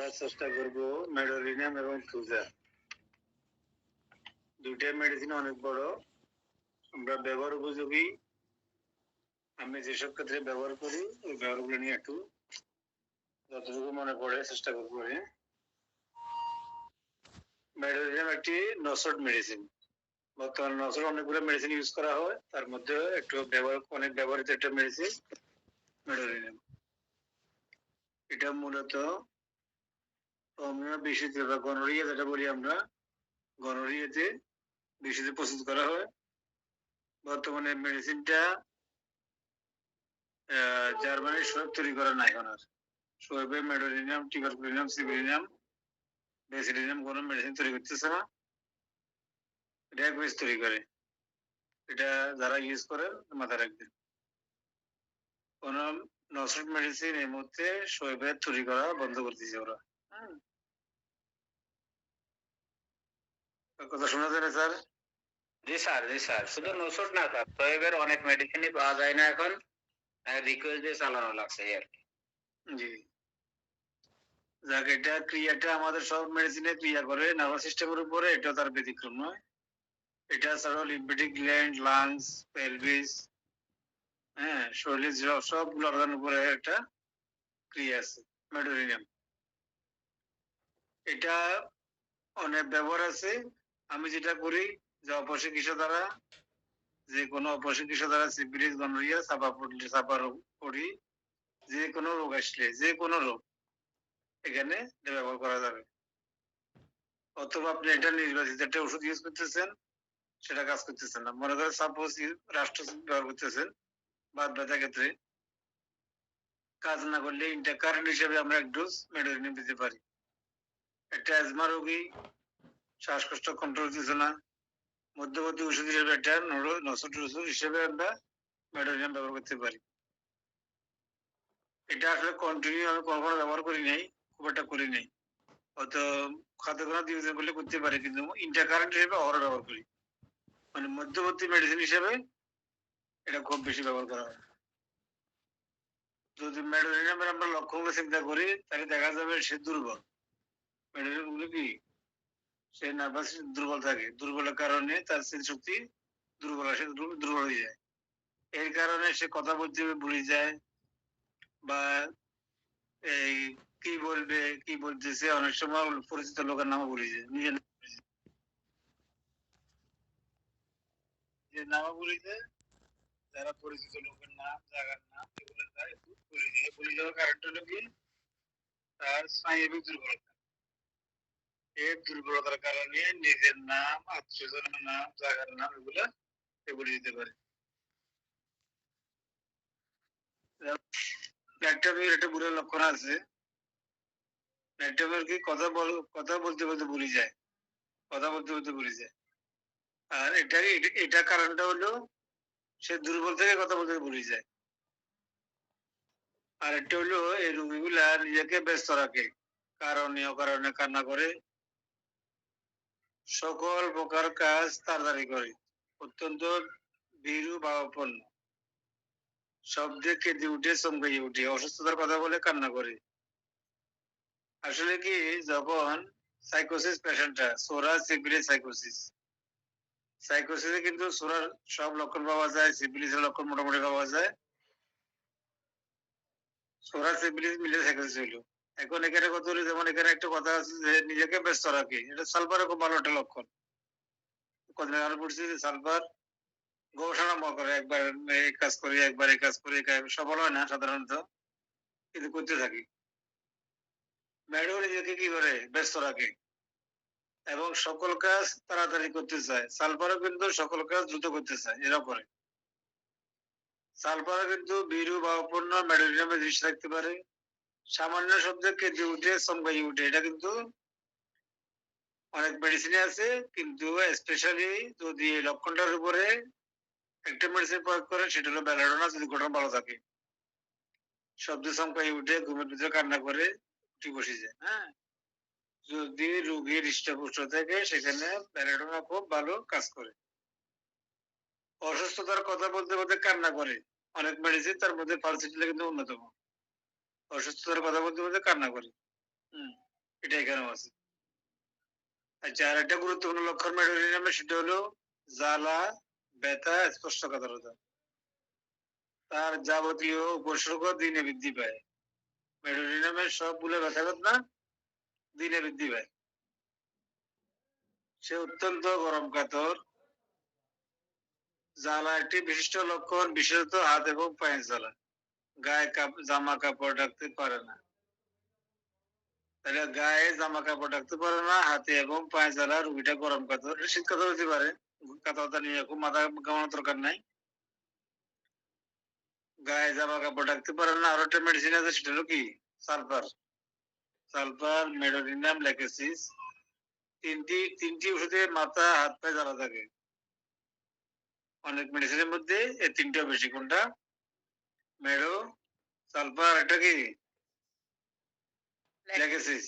আমরা চেষ্টা করব মেডোরিনাম এবং থুজা দুইটা মেডিসিন অনেক বড়, আমরা ব্যবহার উপযোগী, আমি যেসব ক্ষেত্রে ব্যবহার করি ওই ব্যবহারগুলো নিয়ে একটু যতটুকু মনে পড়ে চেষ্টা করবো। মেডোরিনাম একটি নসড মেডিসিন। বর্তমানে নসড অনেকগুলো মেডিসিন ইউজ করা হয়, তার মধ্যে একটু অনেক ব্যবহৃত একটা মেডিসিন মেডোরিনাম। এটা মূলত বিশুদ্ধ বা গনোরিয়া যেটা বলি আমরা, গনোরিয়াতে বিশুদ্ধ প্রস্তুত করা হয়। বর্তমানে মেডিসিনটা জার্মানির শোয়েব তৈরি করা নাই ওনার। শোয়েবে মেডোরিনাম, টিবারকুলিনাম, সিবিলিনাম, বেসিলিনাম কোনো মেডিসিন তৈরি করতেছে না, এটা একবেস তৈরি করে। এটা যারা ইউজ করে মাথায় রাখবেন, কোন নসড মেডিসিন এই মুহূর্তে শোয়েবে তৈরি করা বন্ধ করে দিয়েছে ওরা। কথা শোনা যায় না স্যার? জি স্যার, জি স্যার, শুধু নসড না স্যার, শোয়েবের অনেক মেডিসিনই পাওয়া যায় না এখন, রিকোয়েস্ট দিয়ে চালানো লাগছে আর কি। জি, যাক, এটা ক্রিয়াটা আমাদের সব মেডিসিনে ক্রিয়া করে নার্ভাস সিস্টেমের উপরে, এটা তার ব্যতিক্রম নয়। এটা ছাড়াও লিম্ফেটিক গ্ল্যান্ড, লাংস, পেলভিস, শরীরের সবগুলো অর্গানের উপরে একটা ক্রিয়া আছে মেডোরিনাম। এটা অনেক ব্যবহার আছে। আমি যেটা করি যে অপচিকিৎসা দ্বারা, যে কোনো অপচিকিৎসা দ্বারা সিফিলিস, গনোরিয়া, চাপা রোগ করি, যে কোনো রোগ আসলে, যে কোনো রোগ এখানে ব্যবহার করা যাবে। অথবা আপনি এটা নির্বাচিত একটা ওষুধ ইউজ করতেছেন, সেটা কাজ করতেছেন না, মনে করেন সাপোজ রাষ্ট্র ব্যবহার করতেছেন বাদ ব্যথার ক্ষেত্রে, কাজ না করলে ইন্টারকারেন্ট হিসেবে আমরা এক ডোজ মেডোরিনাম দিতে পারি। একটা অ্যাজমা রোগী শ্বাসকষ্ট কন্ট্রোল দিচ্ছে না, মধ্যবর্তী ওষুধ হিসেবে একটা নসড ওষুধ হিসেবে আমরা মেডোরিনাম ব্যবহার করতে পারি। এটা আসলে কন্টিনিউ আমি কখনো ব্যবহার করি নাই, খুব একটা করি নাই, হয়তো খাদ্যখানা দিয়ে করলে করতে পারি, কিন্তু ইন্টারকারেন্ট হিসেবে অহরহ ব্যবহার করি, মানে মধ্যবর্তী মেডিসিন হিসেবে এটা খুব বেশি ব্যবহার করা হয়। যদি মেডোরিনামের আমরা লক্ষণগুলো চিন্তা করি তাহলে দেখা যাবে সে দুর্বল। মেডোরিনামগুলো কি, সে নার্ভাস দুর্বল থাকে, দুর্বলের কারণে তার স্মৃতিশক্তি দুর্বল আসে, দুর্বল হয়ে যায়। এর কারণে সে কথা বলতে ভুলে যায়, বা এই কি বলবে কি বলতেছে, অনেক সময় পরিচিত লোকের নামও ভুলে যায়, নিজের নামও ভুলে যায়, যারা পরিচিত লোকের নাম, জায়গার নাম, এগুলো যায় ভুলে যায়। ভুলে যাওয়ার কারণটা হলো কি, তার স্নায়বিক দুর্বলতা। এর দুর্বলতার কারণে নিজের নাম, আত্মীয়জনের নাম, জায়গার নাম এগুলা ভুলে যেতে পারে। একটা বুড়ো লক্ষণ আছে, কি কথা বলতে বলতে ভুলে যায়, কথা বলতে বলতে ভুলে যায়। আর এটা কারণটা হলো সে দুর্বল থেকে কথা বলতে ভুলে যায়। আর একটা হলো এই রোগীগুলা নিজেকে ব্যস্ত রাখে, কারণে অকারণে কান্না করে, সকল প্রকার কাজ তাড়াতাড়ি করে, অত্যন্ত ভীরু ভাবাপন্ন, শব্দে কেঁদে উঠে, চমকাইয়ে উঠে, অসুস্থতার কথা বলে কান্না করে। আসলে কি, যখন সাইকোসিস পেশেন্টটা, সোরা সিভিলিস সাইকোসিস, সাইকোসিসে কিন্তু সোরার সব লক্ষণ পাওয়া যায়, সিভিলিসের লক্ষণ মোটামুটি পাওয়া যায়, সোরা সিভিলিস মিলে সাইকোসিস হইলো। এখন এখানে কত হলো, যেমন এখানে একটা কথা আছে যে নিজেকে ব্যস্ত রাখে, এটা সালফারের খুব ভালো একটা লক্ষণ। কদিন আগে পড়ছি যে সালফার গবেষণা করে, একবার এই কাজ করি, একবার এই কাজ করি, সফল হয় না সাধারণত, কিন্তু করতে থাকি। ম্যাডো নিজেকে কি করে ব্যস্ত রাখে এবং সকল কাজ তাড়াতাড়ি করতে চায়। সালফারও কিন্তু সকল কাজ দ্রুত করতে চায়, এরা করে। সালফারও কিন্তু বিরু বা অপূর্ণ মেডোরিনামে দৃষ্টি রাখতে পারে, সামান্য শব্দে কেঁদে উঠে, চমকাই উঠে, এটা কিন্তু অনেক মেডিসিনে আছে, কিন্তু স্পেশালি যদি এই লক্ষণটার উপরে একটা মেডিসিন প্রয়োগ করে, সেটা হলো বেলাডোনা, যদি গঠন ভালো থাকে। শব্দ চমকাই উঠে, ঘুমের ভিতরে কান্না করে, উঠে বসে যায়। যদি রোগীর হৃষ্টপুষ্ট থাকে, সেখানে বেলাডোনা খুব ভালো কাজ করে। অসুস্থতার কথা বলতে বলতে কান্না করে, অনেক মেডিসিন, তার মধ্যে ফালসিটিলা কিন্তু অন্যতম, অসুস্থতার কথা বলতে বলতে কান্না করে। এটা এখানেও আছে। আচ্ছা, আর একটা গুরুত্বপূর্ণ লক্ষণ মেডোরিনামের, সেটা হলো জ্বালা, ব্যথা, স্পষ্টকাতরতা। তার যাবতীয় উপসর্গ দিনে বৃদ্ধি পায়। মেডোরিনামের সবগুলো ব্যথা বেদনা দিনে বৃদ্ধি পায়। সে অত্যন্ত গরম কাতর। জ্বালা একটি বিশিষ্ট লক্ষণ, বিশেষত হাত এবং পায়ের জ্বালা। গায়ে জামা কাপড় ঢাকতে পারে না। তাহলে গায়ে জামা কাপড় ঢাকতে পারে না, হাতে এবং পায়ে জ্বালা, রোগীটা গরম কাতর। শীত কাতর হতে পারে, কাতরতা নিয়ে খুব মাথা ঘামানোর দরকার নাই। গায়ে জামা কাপড় ঢাকতে পারে না। আরো একটা মেডিসিন আছে, সেটা হলো কি সালফার। সালফার, মেডোরিনাম, ল্যাকেসিস, তিনটি ওষুধে মাথা হাত পায়ে জ্বালা থাকে। অনেক মেডিসিনের মধ্যে এই তিনটা বেশি। কোনটা? মেডো, সালফার, এটা কি ল্যাকেসিস।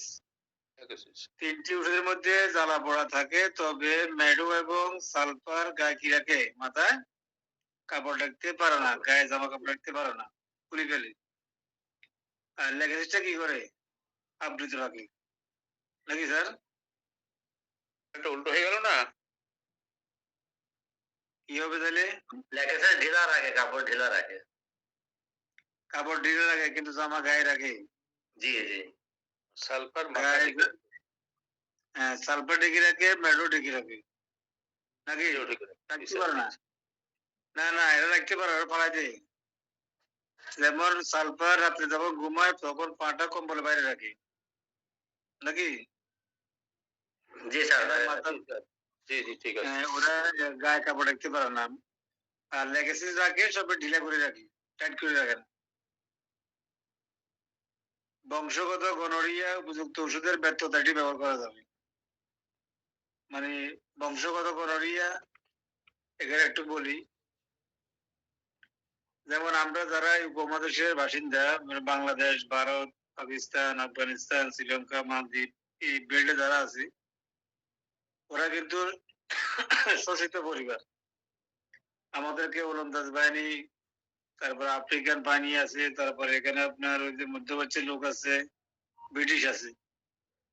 তিনটি ওষুধের মধ্যে জ্বালা পড়া থাকে, তবে মেডো এবং সালফার গায়ে কি রাখে? মাথায় কাপড় রাখতে পারে না, গায়ে জামা কাপড় রাখতে পারে না, খুলে ফেলে। আর ল্যাকেসিসটা কি করে? আবৃত রাখে, নাকি স্যার? একটা উল্টো হয়ে গেল না? কি হবে তাহলে? ল্যাকেসিস ঢিলা রাখে, কাপড় ঢিলা রাখে। কাপড় ঢিলে রাখে কিন্তু জামা গায়ে রাখে। জি জি। সালফার গায়ে, হ্যাঁ, সালফার ঢেকে রাখে, মেডো ঢেকে রাখে, নাকি? রাখতে পারে না। না না, এটা রাখতে পারে, ওরা ফালাই দেয়। যেমন সালফার রাত্রে যখন ঘুমায় তখন পাটা কম্বলের বাইরে রাখে, নাকি? জি স্যার। জি জি, ঠিক আছে। ওরা গায়ে কাপড় রাখতে পারে না। আর লেগেসিস রাখে সব ঢিলা করে রাখে, টাইট করে রাখে না। বংশগত গনোরিয়া উপযুক্ত ওষুধের ব্যর্থতা, এটি ব্যবহার করা যাবে। মানে বংশগত গনোরিয়া, এখানে একটু বলি। যেমন আমরা যারা এই উপমহাদেশের বাসিন্দা, মানে বাংলাদেশ, ভারত, পাকিস্তান, আফগানিস্তান, শ্রীলঙ্কা, মালদ্বীপ, এই বেল্টে যারা আছে, ওরা কিন্তু শোষিত পরিবার। আমাদেরকে ওলন্দাজ বাহিনী, তারপর আফ্রিকান বাহিনী আছে, তারপর এখানে আপনার ওই যে মধ্যপ্রাচ্যের লোক আছে, ব্রিটিশ আছে।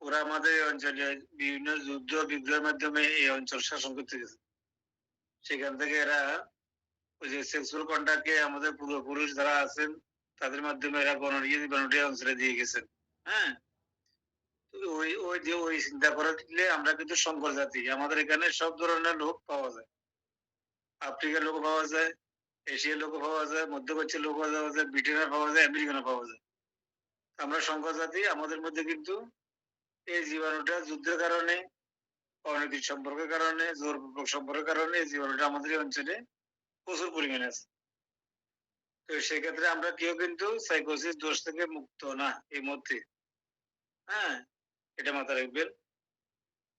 ওরা আমাদের এই অঞ্চলে বিভিন্ন যুদ্ধ বিগ্রহের মাধ্যমে এই অঞ্চল শাসন করতে গেছে। সেখান থেকে এরা ওই যে সেক্সুয়াল কন্ট্যাক্টে আমাদের পূর্বপুরুষ যারা আছেন, তাদের মাধ্যমে এরা গণরিয়া অঞ্চলে দিয়ে গেছেন। হ্যাঁ, ওই ওই যে ওই চিন্তা করে দিলে আমরা কিন্তু সংকর জাতি। আমাদের এখানে সব ধরনের লোক পাওয়া যায়। আফ্রিকার লোক পাওয়া যায়, এশিয়ার লোক পাওয়া যায়, মধ্যপ্রাচ্যের লোক পাওয়া যায়, ব্রিটেনের পাওয়া যায়, আমেরিকানও পাওয়া যায়। আমরা সংকর জাতি। আমাদের মধ্যে কিন্তু এই জীবাণুটা যুদ্ধের কারণে, অনৈতিক সম্পর্কের কারণে, জোরপূর্বক সম্পর্কের কারণে এই জীবাণুটা আমাদের এই অঞ্চলে প্রচুর পরিমাণে আছে। তো সেক্ষেত্রে আমরা কেউ কিন্তু সাইকোসিস দোষ থেকে মুক্ত না এই মুহূর্তে। হ্যাঁ, এটা মাথায় রাখবেন।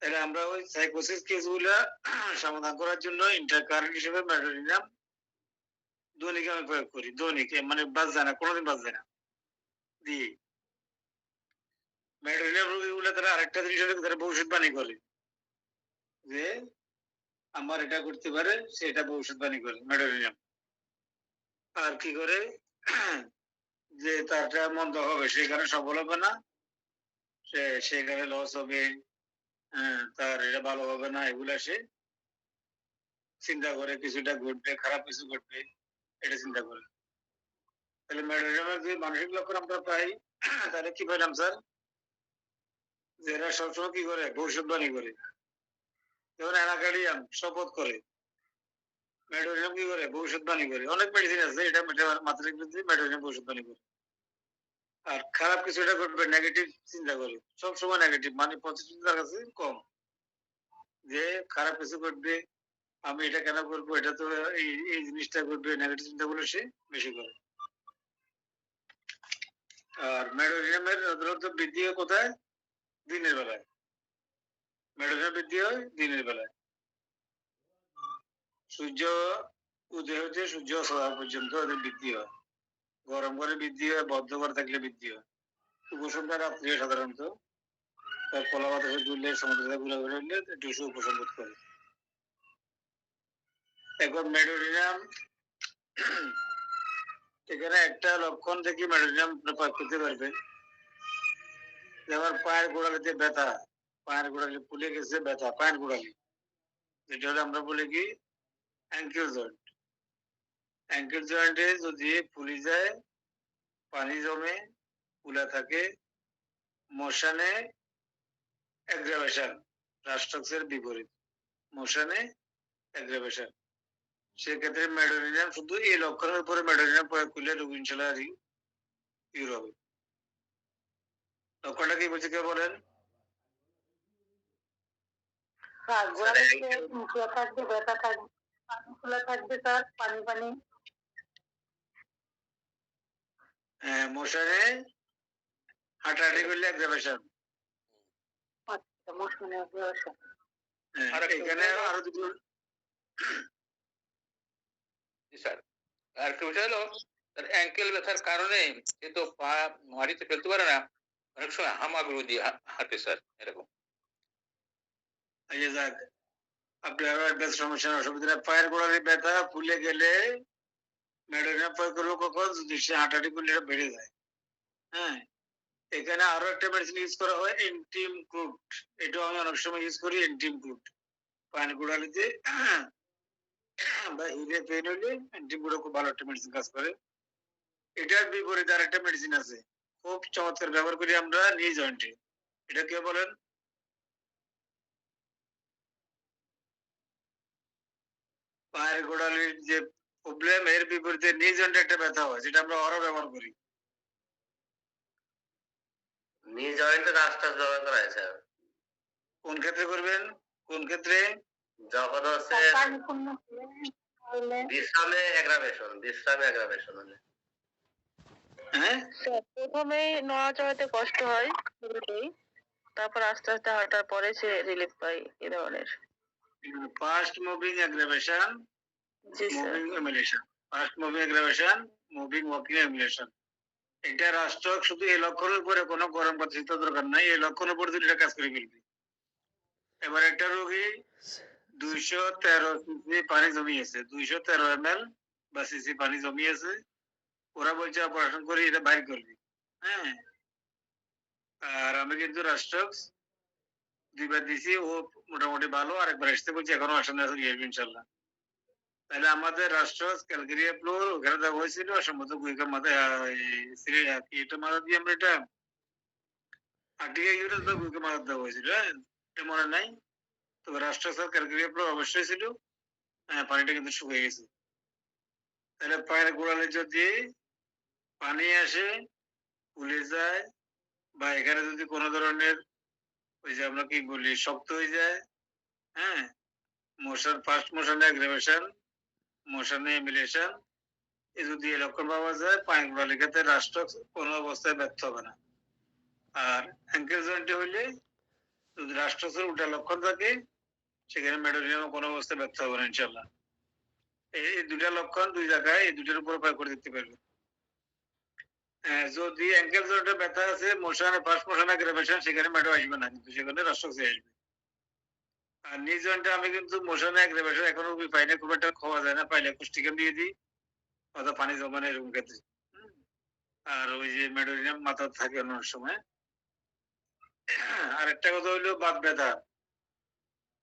তাহলে আমরা ওই সাইকোসিস কেসগুলা সমাধান করার জন্য ইন্টারকারেন্ট হিসেবে মেডোরিনাম দৈনিক আমি প্রয়োগ করি। দৈনিক মানে বাদ যায় না, কোনোদিন বাদ যায় না দিয়ে। মেডোরিনাম রোগীগুলো তারা আরেকটা জিনিস হলে তারা ভবিষ্যৎবাণী করে যে আমার এটা করতে পারে, সেটা ভবিষ্যৎবাণী করে মেডোরিনাম। আর কি করে? যে তারটা মন্দ হবে, সেখানে সফল হবে না, সেখানে লস হবে, তার এটা ভালো হবে না, এগুলা সে চিন্তা করে, কিছুটা ঘটবে, খারাপ কিছু ঘটবে, এটা চিন্তা করে। তাহলে মেডোরিনামের যে মানসিক লক্ষণ আমরা পাই, তাহলে কি পাইলাম স্যার? যে এরা সবসময় কি করে? ভবিষ্যৎবাণী করে। যেমন অ্যানাকার্ডিয়াম শপথ করে, মেডোরিনাম কি করে? ভবিষ্যৎবাণী করে। অনেক মেডিসিন আছে, এটা মাত্রা মেডোরিনাম ভবিষ্যৎবাণী করে। আর খারাপ কিছু এটা করবে, নেগেটিভ চিন্তা করে, সবসময় নেগেটিভ, মানে পজিটিভ তার কাছে কম। যে খারাপ কিছু করবে, আমি এটা কেন করবো, এটা তো এই এই জিনিসটা করবে, নেগেটিভ চিন্তাগুলো সে বেশি করে। আর মেডোরিনামের সাধারণত বৃদ্ধি হয় কোথায়? দিনের বেলায়। মেডোরিনাম বৃদ্ধি হয় দিনের বেলায়। সূর্য উদয় হতে সূর্য অস্ত যাওয়া পর্যন্ত এদের বৃদ্ধি হয়। গরম করে বৃদ্ধি হয়, বদ্ধ করে থাকলে বৃদ্ধি হয়। উপসংহার রাত্রে সাধারণত তার কলা বাতাসে ঘুরলে, সমুদ্রে ঘুরে উঠলে একটু উপশম বোধ করে। এখন মেডোরিনাম, এখানে একটা লক্ষণ থেকে মেডোরিনাম প্রয়োগ করতে পারবেন। যেমন পায়ের গোড়ালিতে ব্যথা, পায়ের গোড়ালি ফুলে গেছে ব্যথা, পায়ের গোড়ালি, যেটা হলো আমরা বলি কি অ্যাঙ্কেল জয়েন্ট। অ্যাঙ্কেল জয়েন্টে যদি ফুলে যায়, পানি জমে, ফুলা থাকে, মোশনে অ্যাগ্রাভেশন, রাস্টক্সের বিপরীত, মোশনে অ্যাগ্রাভেশন। সেক্ষেত্রে মেডোনিয়াম, শুধু এই লক্ষণের উপরে মেডোনিয়াম প্রয়োগ করলে রোগ ইনশাল্লাহ কিউর হবে। লক্ষণটা কি বলছে কেউ বলেন? মোশনে হাঁটাহাঁটি করলে অ্যাগ্রাভেশন। এখানে আরো দুটো স্যার, আর কি বিষয় হলো অ্যাঙ্কেল ব্যথার কারণে সে তো পা মাটিতে ফেলতে পারে না, অনেক সময় হামাগুড়ি দিয়ে হাঁটে স্যার, এরকম। যাক, আপনার সমস্যা অসুবিধা নেই। পায়ের গোড়ালি ব্যথা ফুলে গেলে মেডোনিয়াম প্রয়োগ করবো কখন? যদি সে হাঁটাহাঁটি করলে এটা বেড়ে যায়। হ্যাঁ, এখানে আরো একটা মেডিসিন ইউজ করা হয় এন্টিম ক্রুড। এটাও আমি অনেক সময় ইউজ করি, এন্টিম ক্রুড। পায়ের গোড়ালিতে বা হিলে পেন হলে এন্টিম ক্রুড খুব ভালো একটা মেডিসিন কাজ করে। এটার বিপরীতে আরেকটা মেডিসিন আছে, খুব চমৎকার, ব্যবহার করি আমরা নি জয়েন্টে। এটা কে বলেন? পায়ের গোড়ালির যে প্রবলেম, এর বিপরীতে নি জয়েন্টে একটা ব্যথা হয়, যেটা আমরা আরো ব্যবহার করি। নি জয়েন্টে রাস্টার ব্যবহার করা হয় স্যার। কোন ক্ষেত্রে করবেন? কোন ক্ষেত্রে? যখন হচ্ছে বিশ্রামে অ্যাগ্রাভেশন হলে। হ্যাঁ, প্রথমে নড়াচড়াতে কষ্ট হয় শুরুতেই, তারপর আস্তে আস্তে হাঁটার পরে সে রিলিফ পায় এই ধরনের। ফাস্ট মুভিং অ্যাগ্রাভেশন, জি sir. Moving emulation, fast moving aggravation, moving walking emulation. এটা রাষ্ট্রক শুধু এই লক্ষণের উপরে কোনো গরম কথা চিন্তা দরকার নাই, এই লক্ষণের উপরে দিলে কাজ করে ফেলবে। এবার একটা রোগী 213 সিসি পানি জমিয়েছে, 213 ml বা সিসি পানি জমিয়েছে, ওরা বলছে অপারেশন করে এটা বাইর করবে। হ্যাঁ, আর আমি কিন্তু রাষ্ট্রক 2বার দিছি, ও মোটামুটি ভালো, আরেকবার আসতে বলছি, এখনো আসেন না ইনশাল্লাহ। তাহলে আমাদের রাষ্ট্র ক্যালগেরিয়া ফ্লোর ওখানে দেওয়া হয়েছিল, সম্ভবত গুইকার মাথায় এটা মাথা দিয়ে আমরা এটা আর্টিকা ইউরাস বা গুইকার মাথা দেওয়া হয়েছিল, এটা মনে নাই। তো রাষ্ট্র ক্যালগেরিয়া ফ্লোর অবশ্যই ছিল। পানিটা কিন্তু শুকিয়ে গেছে। তাহলে পায়ের গোড়ালে যদি পানি আসে, ফুলে যায়, বা এখানে যদি কোনো ধরনের ওই যে আমরা কি বলি শক্ত হয়ে যায়, হ্যাঁ, মোশন, ফার্স্ট মোশনে অ্যাগ্রাভেশন, মোশনে এমিলেশন, এই যদি এই লক্ষণ পাওয়া যায়, পায়ের গোড়ালির ক্ষেত্রে রাষ্ট্র কোনো অবস্থায় ব্যর্থ হবে না। আর অ্যাঙ্কেল জয়েন্টে হইলে যদি রাষ্ট্রের উল্টা লক্ষণ থাকে, সেখানে মেডোনিয়াম কোনো অবস্থায় ব্যর্থ হবে না ইনশাল্লাহ। এই দুটা লক্ষণ দুই জায়গায়, এই দুটার উপর প্রয়োগ করে দিতে পারবে। যদি অ্যাঙ্কেল জয়েন্টে ব্যথা আছে, মোশনে ফার্স্ট মোশনে অ্যাগ্রাভেশন, সেখানে মেডো আসবে না, কিন্তু সেখানে রাষ্ট্রক্সি আসবে। আর নি জয়েন্টে আমি কিন্তু মোশনে অ্যাগ্রাভেশন এখনো পাই না, খুব একটা খাওয়া যায় না, পাইলে পুষ্টিকাম দিয়ে দিই, অথবা পানি জমানো এরকম ক্ষেত্রে। আর ওই যে মেডোনিয়াম মাথা থাকে অনেক সময়। আর একটা কথা হইলো বাত ব্যথা,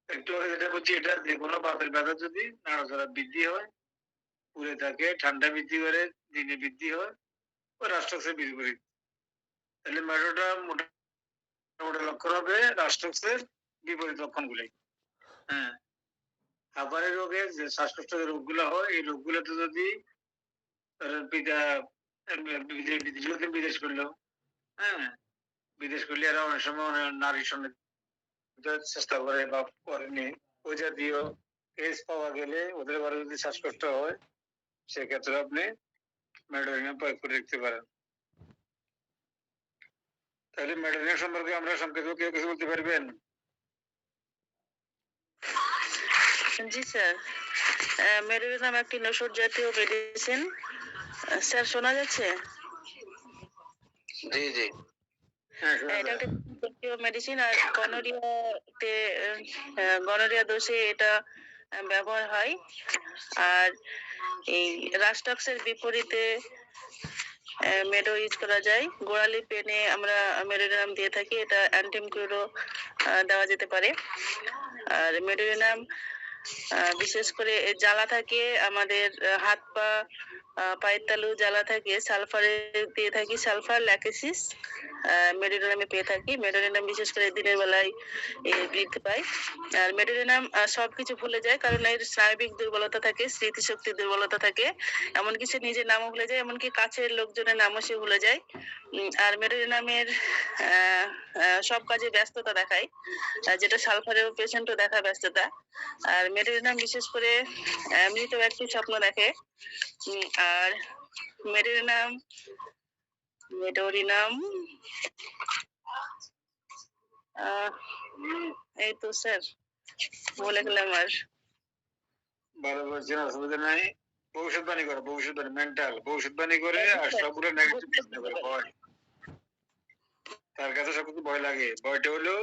একটু আগে যেটা বলছি, এটা যে কোনো বাতের ব্যথা যদি নাড়াচাড়া বৃদ্ধি হয়, পুড়ে থাকে, ঠান্ডা বৃদ্ধি করে, দিনে বৃদ্ধি হয়, ওই রাষ্ট্রক্সের বিপরীত। তাহলে মেডোটা মোটামুটি লক্ষণ হবে রাষ্ট্রক্সের বিপরীত লক্ষণ গুলাই। হ্যাঁ, হাঁপানি রোগে যে শ্বাসকষ্টের রোগগুলো হয়, এই রোগগুলোতে যদি পিতা বিদেশ করলো, হ্যাঁ, বিদেশ করলে এরা অনেক সময় নারী সঙ্গে চেষ্টা করে বা করেনি, ওই জাতীয় কেস পাওয়া গেলে ওদের ঘরে যদি শ্বাসকষ্ট হয়, সেক্ষেত্রে আপনি মেডোনিয়াম প্রয়োগ করে দেখতে পারেন। তাহলে মেডোনিয়াম সম্পর্কে আমরা সংক্ষেপে কেউ কিছু বলতে পারবেন? জি স্যার, মেডোনিয়াম একটি নসর জাতীয় মেডিসিন। স্যার শোনা যাচ্ছে? জি জি। এটা একটা জাতীয় মেডিসিন, আর গনোরিয়া দোষে এটা ব্যবহার হয়। আর এই রাস্টক্সের বিপরীতে মেডো ইউজ করা যায়। গোড়ালি পেনে আমরা মেডোরিনাম দিয়ে থাকি, এটা অ্যান্টিমক্রুরও দেওয়া যেতে পারে। আর মেডোরিনাম বিশেষ করে জ্বালা থাকে আমাদের হাত পা পায়ের তালু জ্বালা থাকে, সালফারে দিয়ে থাকি, সালফার ল্যাকেসিস মেডোরিনামে পেয়ে থাকি। মেডোরিনাম বিশেষ করে দিনের বেলায় বৃদ্ধি পায়। আর মেডোরিনাম সবকিছু ভুলে যায়, কারণ এর স্নায়বিক দুর্বলতা থাকে, স্মৃতিশক্তির দুর্বলতা থাকে, এমনকি সে নিজের নামও ভুলে যায়, এমনকি কাছের লোকজনের নামও সে ভুলে যায়। আর মেডোরিনামের সব কাজে ব্যস্ততা দেখায়, যেটা সালফারের পেশেন্টও দেখায় ব্যস্ততা। আর মেডোরিনাম বিশেষ করে মৃত ব্যক্তির স্বপ্ন দেখে। আর মেডোরিনাম মেডোরিনাম এই তো স্যার বলে গেলাম। আর ভালো বলছেন, অসুবিধা নাই। ভবিষ্যৎবাণী করে, ভবিষ্যৎবাণী মেন্টাল ভবিষ্যৎবাণী করে, আর সবগুলো নেগেটিভ চিন্তা করে। ভয়, তার কাছে সবকিছু ভয় লাগে। ভয়টা হলো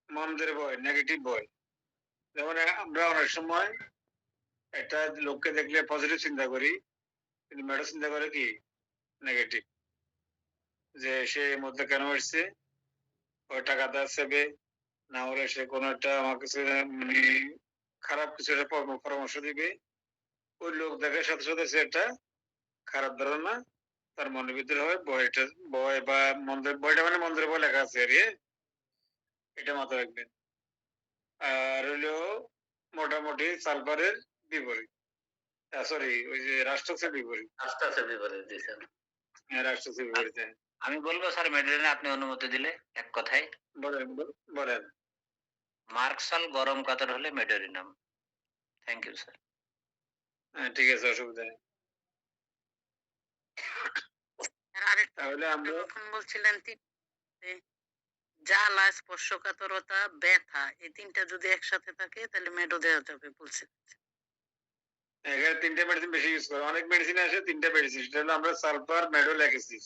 মন্দের ভয়, নেগেটিভ ভয়। যেমন আমরা অনেক সময় একটা লোককে দেখলে পজিটিভ চিন্তা করি, কিন্তু মেডো চিন্তা করে কি নেগেটিভ, যে সে মধ্যে কেন এসছে, ওই টাকা দেওয়া সেবে, না হলে সে কোনো একটা আমার কাছে মানে খারাপ কিছু একটা পরামর্শ দিবে। ওই লোক দেখার সাথে সাথে সে একটা খারাপ ধারণা তার মনের ভিতরে হয়। ভয়টা, ভয় বা মন্দের ভয়টা মানে মন্দের ভয় লেখা আছে আর কি, এটা মাথায় রাখবেন। আর হইলো মোটামুটি সালফারের বিপরীত, সরি ওই যে রাষ্ট্রক্সের বিপরীত। আস্তে আস্তে বিপরীত দিয়েছেন। হ্যাঁ, রাষ্ট্রক্সের বিপরীত। হ্যাঁ, আমি বলবো স্যার মেডোরিনা আপনি অনুমতি দিলে এক কথায় বলেন বলেন। মার্কসাল গরম কাতর হলে মেডোরিনাম। Thank you sir. হ্যাঁ, ঠিক আছে, অসুবিধা নেই। তাহলে আমরা বলছিলেন জ্বালা, স্পর্শকাতরতা, ব্যথা, এই তিনটা যদি একসাথে থাকে তাহলে মেডো দেওয়া যাবে বলছেন। এখানে তিনটা মেডিসিন বেশি ইউজ করে, অনেক মেডিসিন আছে তিনটা মেডিসিন, সেটা হলো আমরা সালফার, মেডো, ল্যাকেসিস।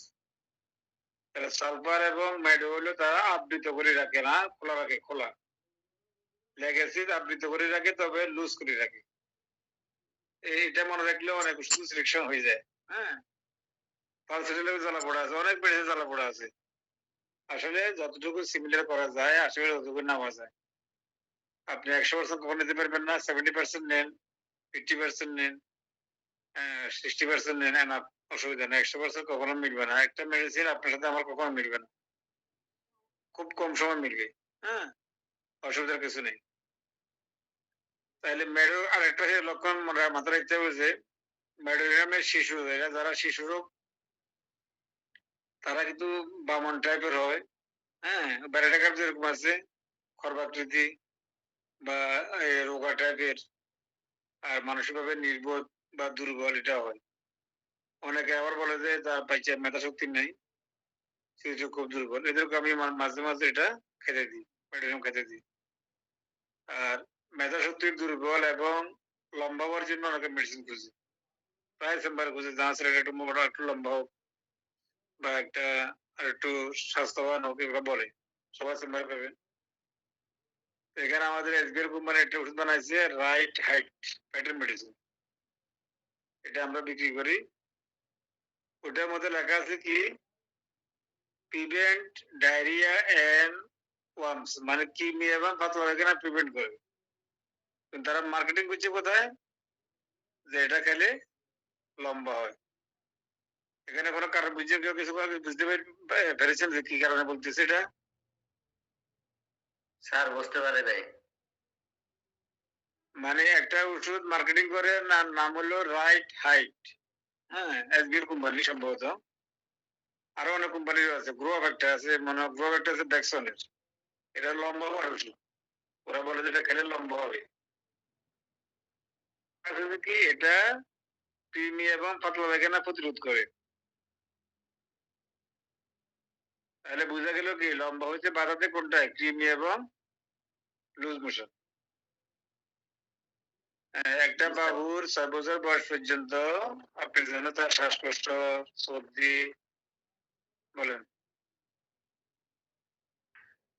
তাহলে সালফার এবং মেডো হলো তারা আবৃত করে রাখে না, খোলা রাখে, খোলা। ল্যাকেসিস আবৃত করে রাখে, তবে লুজ করে রাখে। এটা মনে রাখলে অনেক ওষুধ সিলেকশন হয়ে যায়। হ্যাঁ, পালসেটিলেও জ্বালা পোড়া আছে, অনেক মেডিসিন জ্বালা পোড়া আছে। আসলে যতটুকু সিমিলার করা যায় আসলে ততটুকু নেওয়া যায়। আপনি 100% কখন নিতে পারবেন না, 70% নেন, 50% নেন, 60% নেন, এনাফ, অসুবিধা নেই। 100% কখনো মিলবে না। একটা মেডিসিন আপনার সাথে আমার কখনো মিলবে না, খুব কম সময় মিলবে। হ্যাঁ, অসুবিধার কিছু নেই। তাহলে মেডো আরেকটা লক্ষণ মাথায় রাখতে হবে যে মেডোরিনামের শিশু, যারা শিশু রোগ, তারা কিন্তু বামন টাইপের হয়। হ্যাঁ, ব্যারাটাকার যেরকম আছে খর্বাকৃতি বা রোগা টাইপের, আর মানসিকভাবে নির্বোধ বা দুর্বল, এটা হয়। অনেকে আবার বলে যে তার বাচ্চার মেধা শক্তি নেই, সে খুব দুর্বল। এদেরকে আমি মাঝে মাঝে এটা খেতে দিই, মেডিসিন খেতে দিই। আর মেধা শক্তির দুর্বল এবং লম্বা হওয়ার জন্য অনেকে মেডিসিন খুঁজে, প্রায় চেম্বারে খুঁজে, যার ছেলেটা একটু মোটা, একটু লম্বা হোক বা একটা আর একটু স্বাস্থ্যবান হোক, এগুলো বলে সবার চেম্বারে পাবেন। এখানে আমাদের এসবিআর কোম্পানি একটা ওষুধ বানাইছে, রাইট হাইট প্যাটার্ন মেডিসিন, এটা আমরা বিক্রি করি। ওটার মধ্যে লেখা আছে কি প্রিভেন্ট ডায়রিয়া এন্ড ওয়ার্মস, মানে কৃমি এবং পাতলা পায়খানা প্রিভেন্ট করে। কিন্তু তারা মার্কেটিং করছে কোথায়, যে এটা খেলে লম্বা হয়। এখানে কোনো কারণ বুঝে কেউ কিছু বুঝতে পেরেছেন যে কি কারণে বলতেছে এটা? স্যার বুঝতে পারে নাই। মানে একটা ওষুধ মার্কেটিং করে, নাম হলো রাইট হাইট। হ্যাঁ, এসবিআর কোম্পানি সম্ভবত, আরো অনেক কোম্পানির আছে, গ্রো একটা আছে, মানে গ্রো একটা আছে ডেক্সনের, এটা লম্বা হওয়ার ওষুধ। ওরা বলে যে এটা খেলে লম্বা হবে। আসলে কি এটা কৃমি এবং পাতলা পায়খানা প্রতিরোধ করে। তাহলে বোঝা গেল কি লম্বা হয়েছে বাড়াতে কোনটায়, কৃমি এবং লুজ মোশন। একটা বাবুর 6 বছর বয়স পর্যন্ত আপনি জন্য তার শ্বাসকষ্ট, সর্দি, বলেন।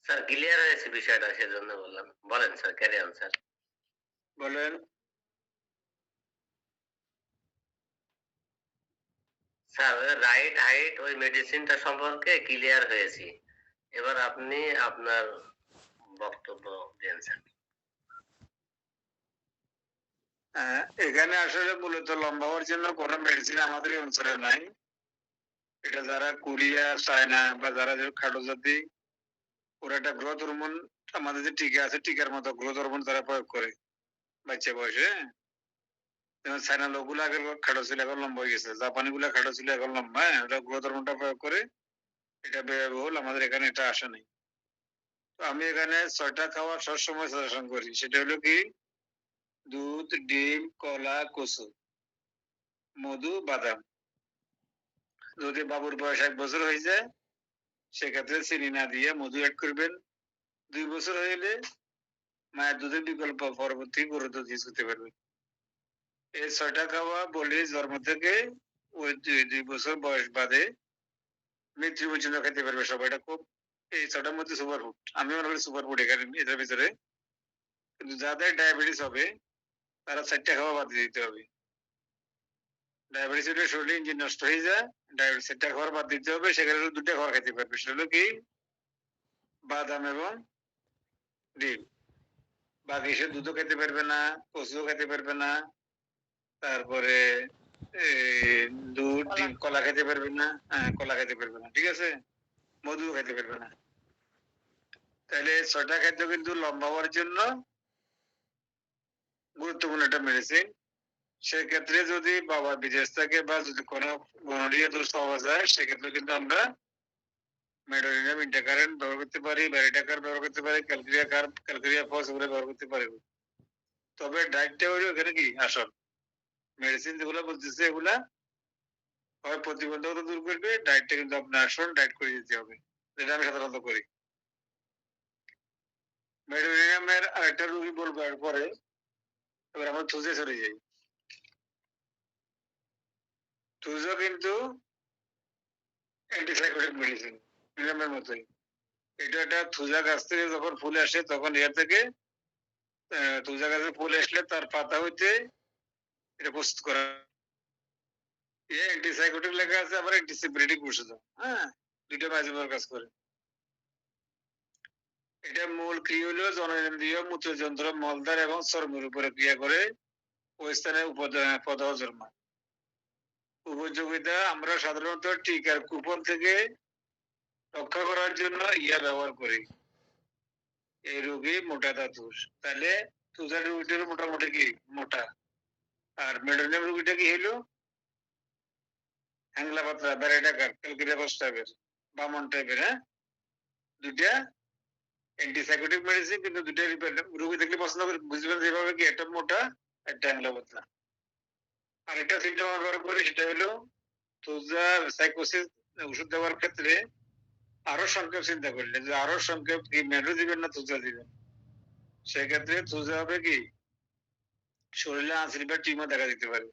স্যার ক্লিয়ার হয়েছে বিষয়টা, সেজন্য বললাম। বলেন স্যার, ক্যারি অন স্যার। বলেন। স্যার রাইট হাইট ওই মেডিসিনটা সম্পর্কে ক্লিয়ার হয়েছি, এবার আপনি আপনার বক্তব্য দেন স্যার। এখানে আসলে মূলত লম্বা হওয়ার জন্য কোনো মেডিসিন আমাদের এই অঞ্চলে নাই। এটা যারা কোরিয়া, চায়না বা যারা খাটো জাতি, ওরা একটা গ্রোথ হরমোন, আমাদের যে টিকা আছে টিকার মতো গ্রোথ হরমোন তারা প্রয়োগ করে বাচ্চা বয়সে। যেমন চায়না লোকগুলো আগে খাটো ছিল এখন লম্বা হয়ে গেছে, জাপানি গুলা খাটো ছিল এখন লম্বা, ওটা গ্রোথ হরমোনটা প্রয়োগ করে। এটা ব্যয়বহুল, আমাদের এখানে এটা আসে নাই। তো আমি এখানে 6টা খাওয়ার সবসময় সাজেশন করি, সেটা হলো কি দুধ, ডিম, কলা, কচু, মধু, বাদাম। যদি বাবুর বয়স 1 বছর হয়ে যায় সেক্ষেত্রে চিনি না দিয়ে মধু অ্যাড করবেন। 2 বছর হইলে মায়ের দুধের বিকল্প পরবর্তী গরুর দুধ ইউজ করতে পারবেন। এই 6টা খাওয়া বলি জন্ম থেকে ওই 2 বছর বয়স বাদে মৃত্যু পর্যন্ত খেতে পারবে সবাই। এটা খুব, এই 6টার মধ্যে সুপার ফুড, আমি মনে করি সুপার ফুড এখানে এটার ভিতরে। কিন্তু যাদের ডায়াবেটিস হবে তারা 4টা খাওয়া বাদ দিতে হবে। ডায়াবেটিস হলে শরীরে ইঞ্জিন নষ্ট হয়ে যায়, ডায়াবেটিস 4টা খাবার বাদ দিতে হবে, সেখানে 2টা খাবার খেতে পারবে, সেটা হলো কি বাদাম এবং ডিম। বাকি সে দুধও খেতে পারবে না, কচুও খেতে পারবে না, তারপরে দুধ, ডিম, কলা খেতে পারবে না। কলা খেতে পারবে না, ঠিক আছে, মধুও খেতে পারবে না। তাহলে 6টা খাদ্য কিন্তু লম্বা হওয়ার জন্য গুরুত্বপূর্ণ একটা মেডিসিন। সেক্ষেত্রে যদি বাবা বিদেশ থাকে বা যদি কোনো গনোরিয়া দোষ পাওয়া যায় সেক্ষেত্রে কিন্তু আমরা মেডোরিনাম, ইন্টাকারেন্ট ব্যবহার করতে পারি, ব্যারিটাকার ব্যবহার করতে পারি, ক্যালকেরিয়া ফস এগুলো ব্যবহার করতে পারি। তবে ডায়েটটা হলো এখানে কি আসল। মেডিসিন যেগুলো বলতেছে এগুলা হয় প্রতিবন্ধকতা দূর করবে, ডায়েটটা কিন্তু আপনার আসল ডায়েট করে দিতে হবে, যেটা আমি সাধারণত করি। মেডোরিনামের আরেকটা রোগী বলবো এরপরে, এবার আমরা থুজে চলে যাই। থুজো কিন্তু অ্যান্টিসাইকোটিক মেডিসিন, মিনামের মতোই। এটা একটা থুজা গাছ থেকে যখন ফুল আসে তখন এর থেকে থুজা গাছের ফুল আসলে তার পাতা হইতে এটা প্রস্তুত করা। অ্যান্টিসাইকোটিক লেখা আছে, আবার অ্যান্টিসিপিরেটিক ওষুধ। হ্যাঁ, দুইটা মাঝে কাজ করে। এটা মূল ক্রিয়া হলো জননেন্দ্রিয়, মূত্রযন্ত্র, মলদ্বার এবং চর্মের উপরে ক্রিয়া করে ওই স্থানে প্রদাহ জন্মায়। উপযোগিতা, আমরা সাধারণত টিকার কুপন থেকে রক্ষা করার জন্য ইয়া ব্যবহার করি। এই রোগী মোটা দাঁতুস, তাহলে তুষার রোগীটার মোটামুটি কি মোটা, আর মেডোনিয়াম রোগীটা কি হইলো হ্যাংলা পাতলা, ব্যারাইটাকার, ক্যালকেরিয়া ফস টাইপের, বামন টাইপের। হ্যাঁ, দুইটা অ্যান্টিসাইকোটিক মেডিসিন, কিন্তু দুইটা রোগী দেখলে পছন্দ করে বুঝবেন যেভাবে কি একটা মোটা একটা হ্যাংলা পাতলা। আরেকটা সিমটম ব্যবহার করি, সেটা হলো তুজা সাইকোসিস ওষুধ দেওয়ার ক্ষেত্রে আরো সংক্ষেপ চিন্তা করলে যে আরো সংক্ষেপ কি মেডো দিবেন না তুজা দিবেন, সেক্ষেত্রে তুজা হবে কি শরীরে আঁচড়ি বা টিউমার দেখা দিতে পারে,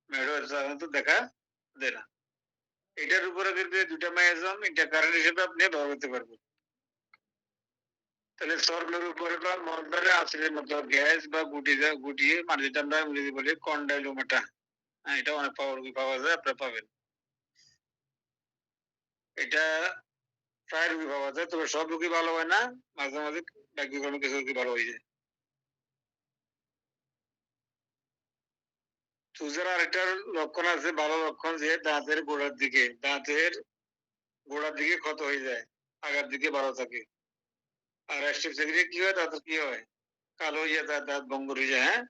মেডো সাধারণত দেখা দেয় না। এটার উপরে কিন্তু 2টা মেকানিজম ইন্টারকারেন্ট হিসেবে আপনি ব্যবহার করতে পারবেন। তাহলে চর্মের উপরে বা মলদ্বারে আঁচড়ের মতো গ্যাস বা গুটিয়ে মানে যেটা আমরা ইংরেজি বলি কন্ডাইলোমাটা, এটা অনেক পাওয়া যায়, আপনারা পাবেন। এটা প্রায় রোগী পাওয়া যায়, তবে সব রোগী ভালো হয় না, মাঝে মাঝে ভাগ্যক্রমে কিছু রোগী ভালো হয়ে যায়। তুষার আরেকটা লক্ষণ আছে, ভালো লক্ষণ, যে দাঁতের গোড়ার দিকে ক্ষত হয়ে যায়, আগার দিকে ভালো থাকে। আর অ্যাস্টিভ সেক্রে কি হয়, দাঁতের কি হয় কালো হয়ে যায়, দাঁত ভঙ্গ হয়ে যায়। হ্যাঁ,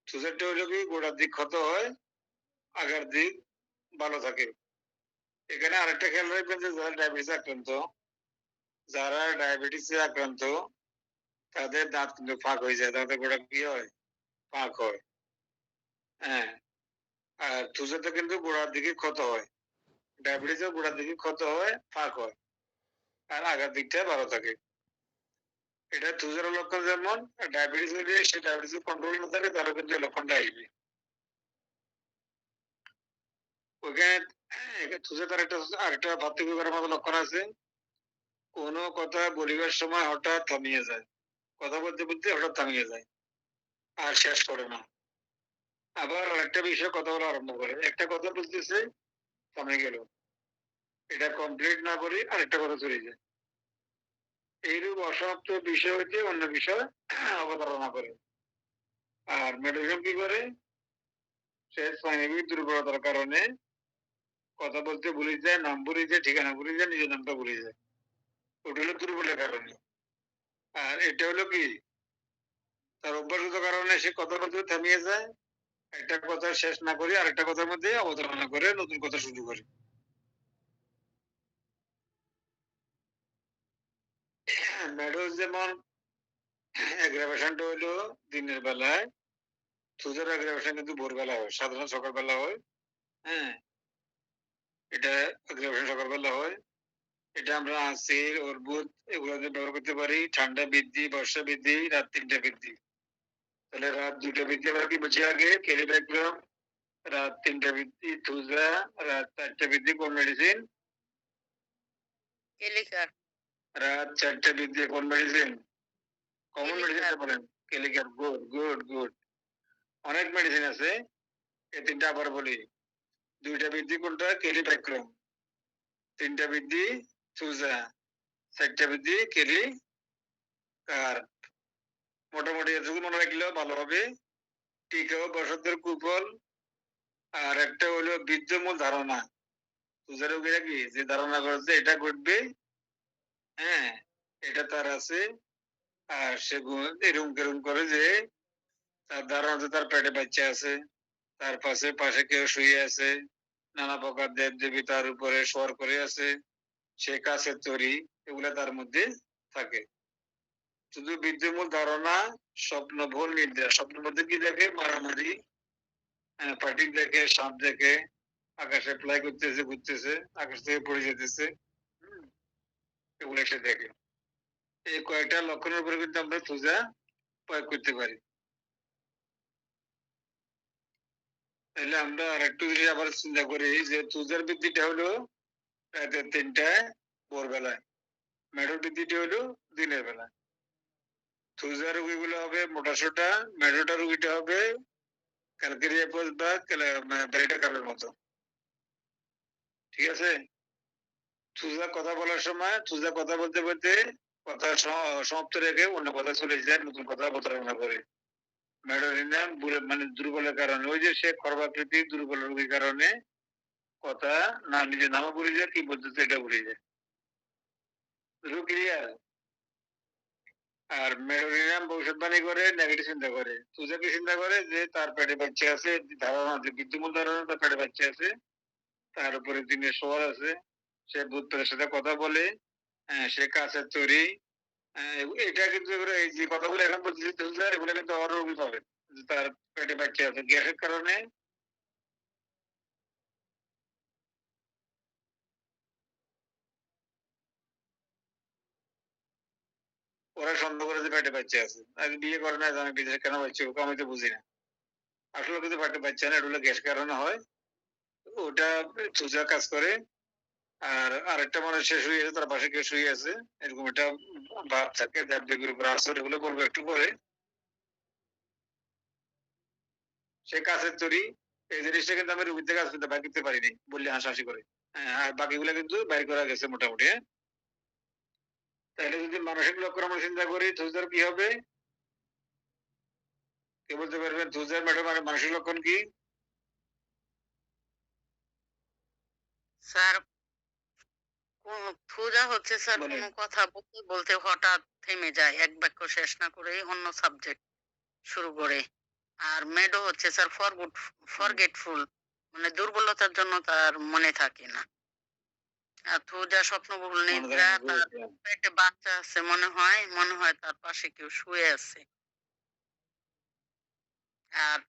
তুষারটা হইলো কি গোড়ার দিক ক্ষত হয়, আগার দিক ভালো থাকে। এখানে আরেকটা খেয়াল রাখবেন যে যারা ডায়াবেটিসে আক্রান্ত তাদের দাঁত কিন্তু ফাঁক হয়ে যায়, দাঁতের গোড়া কি হয় ফাঁক হয়। হ্যাঁ, আর তুষারটা কিন্তু গোড়ার দিকে ক্ষত হয়, ডায়াবেটিসের গোড়ার দিকে ক্ষত হয়, ফাঁক হয়, আর আগার দিকটা ভালো থাকে। এটা তুষারের লক্ষণ। যেমন ডায়াবেটিস হলে সে ডায়াবেটিস কন্ট্রোল না থাকে, তারও কিন্তু লক্ষণটা আসবে। ওইখানে তুষার তার আরেকটা পার্থক্য করার মতো লক্ষণ আছে, কোনো কথা বলিবার সময় হঠাৎ থামিয়ে যায়, কথা বলতে বলতে হঠাৎ থামিয়ে যায় আর শেষ করে না। আবার আরেকটা বিষয় কথা বলা আরম্ভ করে, একটা কথা বলতেছে সামনে গেল, এটা কমপ্লিট না করে আরেকটা কথা চলে যায়। এইরূপ অসমাপ্ত বিষয় হইতে অন্য বিষয় অবতারণা করে। আর মেডিকেল কি করে, সে স্নায়বিক দুর্বলতার কারণে কথা বলতে ভুলে যায়, নাম ভুলে যায়, ঠিকানা ভুলে যায়, নিজের নামটা ভুলে যায়। ওটা হলো দুর্বলের কারণে। আর এটা হলো কি, তার অভ্যাসগত কারণে সে কথা বলতে থামিয়ে যায়, একটা কথা শেষ না করে আরেকটা কথার মধ্যে অবতারণা করে নতুন কথা শুরু করে। মেডোজ যেমন অ্যাগ্রাভেশনটা হলো দিনের বেলায়, সুজের অ্যাগ্রাভেশন কিন্তু ভোরবেলা হয়, সাধারণ সকালবেলা হয়। হ্যাঁ, এটা অ্যাগ্রাভেশন সকালবেলা হয়। এটা আমরা আসির অর্বুদ এগুলোতে ব্যবহার করতে পারি। ঠান্ডা বৃদ্ধি, বর্ষা বৃদ্ধি, রাত 3টা বৃদ্ধি। তাহলে রাত 2টা বৃদ্ধি আমরা কি বুঝি আগে, ক্যালিব্যাক্ট্রাম। রাত 3টা বৃদ্ধি থুজা, রাত 4টা বৃদ্ধি কোন মেডিসিন? কেলিকার। রাত 4টা বৃদ্ধি কোন মেডিসিন? কমন কেলিকার। মেডিসিন বলেন, কেলিকার। Good good good. অনেক মেডিসিন আছে, এই 3টা আবার বলি। 2টা বৃদ্ধি কোনটা? ক্যালিব্যাক্ট্রাম। 3টা বৃদ্ধি থুজা, 4টা বৃদ্ধি কেলিকার। মোটামুটি এতটুকু মনে রাখলেও ভালো হবে। টিকা ও বসন্তের কুফল, আর একটা হলো বীর্যমূল ধারণা। তুজার রোগীরা কি যে ধারণা করছে এটা ঘটবে, হ্যাঁ, এটা তার আছে। আর সে এরম কেরম করে যে তার ধারণা হচ্ছে তার পেটে বাচ্চা আছে, তার পাশে পাশে কেউ শুয়ে আছে, নানা প্রকার দেব দেবী তার উপরে সর করে আছে, সে কাছের তৈরি, এগুলা তার মধ্যে থাকে। শুধু বীর্যমূল ধারণা, স্বপ্ন ভুল নির্দেশ। স্বপ্নের মধ্যে কি দেখে? মারামারি, পার্টি দেখে, সাপ দেখে, আকাশে ফ্লাই করতেছে, ঘুরতেছে, আকাশ থেকে পড়ে যেতেছে, এগুলো সে দেখে। এই কয়েকটা লক্ষণের উপরে কিন্তু আমরা তুজা প্রয়োগ করতে পারি। তাহলে আমরা আর একটু যদি আবার চিন্তা করি যে তুজার বৃদ্ধিটা হলো রাতে 3টায় ভোরবেলায়, মেডোর বৃদ্ধিটা হলো দিনের বেলা। তুজার রোগীগুলো হবে মোটাসোটা, মেডোটা রোগীটা হবে ক্যালকেরিয়া পোস্ট বা ব্যারিটা কাপের মতো। ঠিক আছে? তুজা কথা বলার সময় তুজা কথা বলতে বলতে কথা সমাপ্ত রেখে অন্য কথা চলে যায়, নতুন কথা অবতারণা করে। মেডোরিনা মানে দুর্বলের কারণে, ওই যে সে খর্বাকৃতি দুর্বল রোগীর কারণে কথা না নিজের নামও ভুলে যায়, কি বলতেছে এটা ভুলে যায়। ক্লিয়ার? আর মেডোরিনা ভবিষ্যৎবাণী করে, নেগেটিভ চিন্তা করে। তুজা কি চিন্তা করে যে তার পেটে বাচ্চা আছে, ধারণা আছে, বিদ্যমান ধারণা তার পেটে বাচ্চা আছে, তার উপরে দিনের শোয়ার আছে, সে ভূতের সাথে কথা বলে, সে কাছের তৈরি। এটা কিন্তু এই যে কথাগুলো এখন বলতেছি এগুলো কিন্তু আরো রোগী পাবে, তার পেটে বাচ্চা আছে গ্যাসের কারণে। ওরা সন্দেহ করে যে পেটে বাচ্চা আছে, আর বিয়ে করে না, আমি বিদেশে কেন বাচ্চা হোক আমি তো বুঝি না। আসলে কিন্তু পেটে বাচ্চা না, এটা হলো গ্যাস কারণে হয়, ওটা সোজা কাজ করে। আর আরেকটা মানুষ সে শুয়ে আছে, তার পাশে কেউ শুয়ে আছে, এরকম একটা ভাব থাকে, দেবদেবীর উপর আসর, এগুলো করবো একটু পরে। সে কাছের তৈরি, এই জিনিসটা কিন্তু আমি রুগীর থেকে কাজ করতে বাইর করতে পারিনি বললে হাসাহাসি করে। আর বাকিগুলো কিন্তু বাইর করা গেছে মোটামুটি। তাহলে যদি মানসিক লক্ষণ আমরা চিন্তা করি, তুজার কি হবে? কে বলতে পারবেন তুজার ম্যাডাম মানসিক লক্ষণ কি? স্যার, থুজা হচ্ছে স্যার বলেন। কোনো কথা বলতে বলতে হঠাৎ থেমে যায়, এক বাক্য শেষ না করে অন্য সাবজেক্ট শুরু করে। আর মেডো হচ্ছে স্যার ফরগেটফুল, মানে দুর্বলতার জন্য তার মনে থাকে না। আর থুজা স্বপ্নবহুল নিদ্রা, তার পেটে বাচ্চা আছে মনে হয় তার পাশে কেউ শুয়ে আছে। আর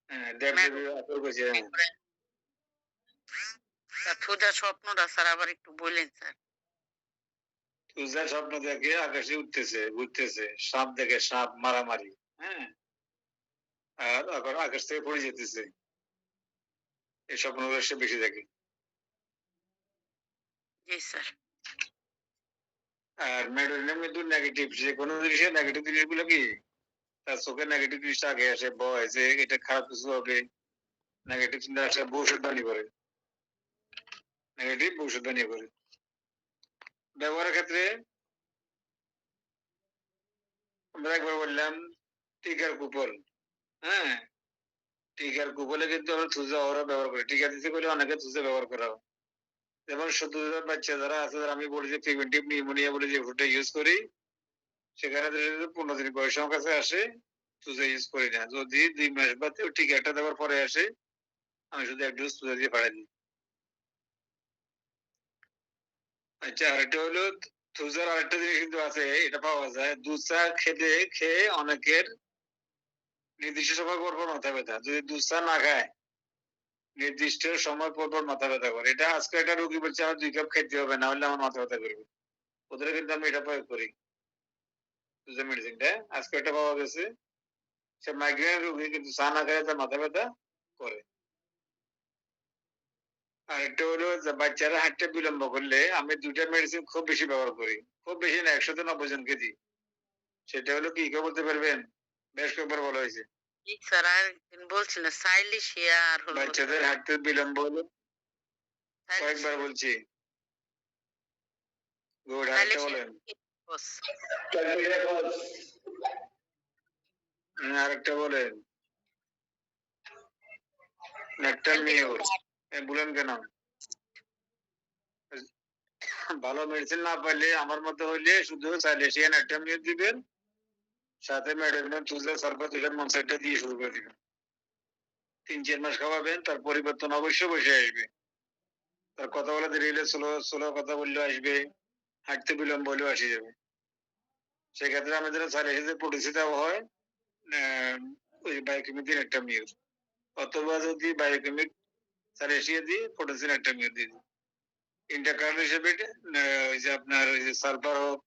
থুজা স্বপ্নটা স্যার আবার একটু বললেন স্যার। তুজা স্বপ্ন দেখে আকাশে উঠতেছে, ঘুরতেছে, সাপ দেখে, সাপ মারামারি, হ্যাঁ, আর আবার আকাশ থেকে পড়ে যেতেছে, এই স্বপ্নগুলো সে বেশি দেখে। জি স্যার। আর মেডোরিনাম কিন্তু নেগেটিভ, যে কোনো জিনিসের নেগেটিভ জিনিসগুলো কি তার চোখে নেগেটিভ জিনিসটা আগে আসে, ভয় যে এটা খারাপ কিছু হবে, নেগেটিভ চিন্তা আসে, ভবিষ্যৎবাণী করে। নেগেটিভ ওষুধ বানিয়ে করি। ব্যবহারের ক্ষেত্রে আমরা একবার বললাম টিকার কুপন, হ্যাঁ, টিকার কুপনে কিন্তু আমরা থুজা ওরা ব্যবহার করি। টিকা দিতে গেলে অনেকে থুজা ব্যবহার করা হয়। যেমন 17 বাচ্চা যারা আছে, যারা আমি বলি যে প্রিভেন্টিভ নিউমোনিয়া বলে যে ওষুধটা ইউজ করি, সেখানে 15 দিন বয়স আমার কাছে আসে, থুজা ইউজ করি না। যদি 2 মাস বা টিকাটা দেওয়ার পরে আসে, আমি শুধু এক ডোজ থুজা দিয়ে পাঠাই দিই। আচ্ছা, আরেকটা হলো থুজার আরেকটা জিনিস কিন্তু আছে, এটা পাওয়া যায় দুধ চা খেয়ে অনেকের নির্দিষ্ট সময় পর পর মাথা ব্যথা। যদি দুধ চা না খায়, নির্দিষ্ট সময় পর পর মাথা ব্যথা করে। এটা আজকে একটা রোগী বলছে আমার 2 কাপ খেতে হবে, না হলে আমার মাথা ব্যথা করবে। ওদের কিন্তু আমি এটা প্রয়োগ করি, থুজার মেডিসিনটা। আজকে এটা পাওয়া গেছে, সে মাইগ্রেন রোগী, কিন্তু চা না খেলে তার মাথা ব্যথা করে। আর একটা হলো যে বাচ্চারা হাঁটতে বিলম্ব করলে আমি 2টা মেডিসিন খুব বেশি ব্যবহার করি, খুব বেশি না, 190 জনকে দিই। সেটা হলো কি, কেউ বলতে পারবেন? বেশ কয়েকবার বলা হয়েছে। স্যার আরেকদিন বলছিলেন সাইলিশিয়া আর হলো বাচ্চাদের হাঁটতে বিলম্ব হলো, কয়েকবার বলছি। গুড, আরেকটা বলেন। আরেকটা বলেন। নেকটার মিউর বলেন কেন? ভালো মেডিসিন না পাইলে আমার মতে হইলে শুধু সাইলেশিয়ান একটা মিউর দিবেন, সাথে মেডেলিন তুজা সালফা তুজার মনসাইডটা দিয়ে শুরু করে দিবেন। 3-4 মাস খাওয়াবেন, তার পরিবর্তন অবশ্যই বসে আসবে। তার কথা বলা দেরি হলে স্লো কথা বললেও আসবে, হাঁটতে বিলম্ব হলেও আসে যাবে। সেক্ষেত্রে আমি যেন সাইলেশিয়াতে পটিসি দেওয়া হয়, ওই বায়োকেমিকের একটা মিউর, অথবা যদি বায়োকেমিক সাইলেশিয়া দিই, পটাসিয়াম একটা মিউর দিয়ে দিই। ইন্টারকারেন্ট হিসেবে ওই যে আপনার ওই যে সালফার হোক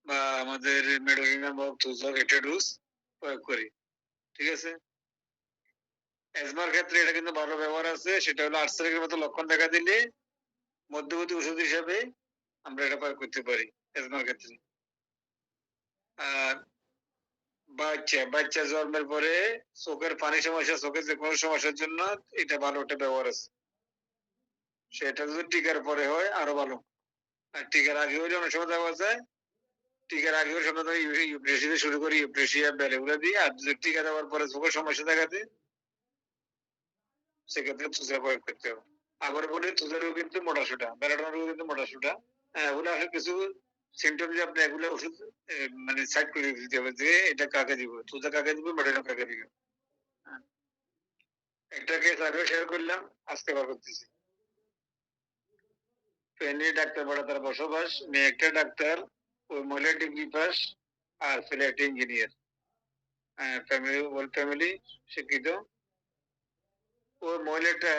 বা আমাদের মেডোলিনাম হোক, তুজক, একটা ডোজ প্রয়োগ করি। ঠিক আছে? অ্যাজমার ক্ষেত্রে এটা কিন্তু ভালো ব্যবহার আছে, সেটা হলো আর্সেনিকের মতো লক্ষণ দেখা দিলে মধ্যবর্তী ওষুধ হিসাবে আমরা এটা প্রয়োগ করতে পারি অ্যাজমার ক্ষেত্রে। আর বাচ্চা জন্মের পরে চোখের পানি সমস্যা, চোখের যে কোনো সমস্যার জন্য এটা ভালো একটা ব্যবহার আছে। সেটা যদি টিকার পরে হয় আরো ভালো, আর টিকার আগে হলে অনেক সময় দেওয়া যায়। টিকার আগে হলে সাধারণত ইউপ্রেশিয়া শুরু করি, ইউপ্রেশিয়া বেলেগুলো দিই। আর যদি টিকা দেওয়ার পরে চোখের সমস্যা দেখা দেয়, সেক্ষেত্রে তুষার প্রয়োগ করতে হবে। আবার বলি তুষারও কিন্তু মোটা সোটা, বেলাডোনারও কিন্তু মোটা সোটা। এগুলো আসলে কিছু সিমটম যে আপনি এগুলো ওষুধ মানে সাইড করে দিতে হবে যে এটা কাকে দিব, তুষা কাকে দিব, বেলাডোনা কাকে দিব। একটা কেস আগে শেয়ার করলাম, আজকে বার করতেছি। ফেনী ডাক্তার পাড়া তার বসবাস, মেয়ে একটা ডাক্তার, ওই মহিলা ডিগ্রি পাস, আর ছেলে একটা ইঞ্জিনিয়ার। ফ্যামিলি শিক্ষিত। ওই মহিলাটা,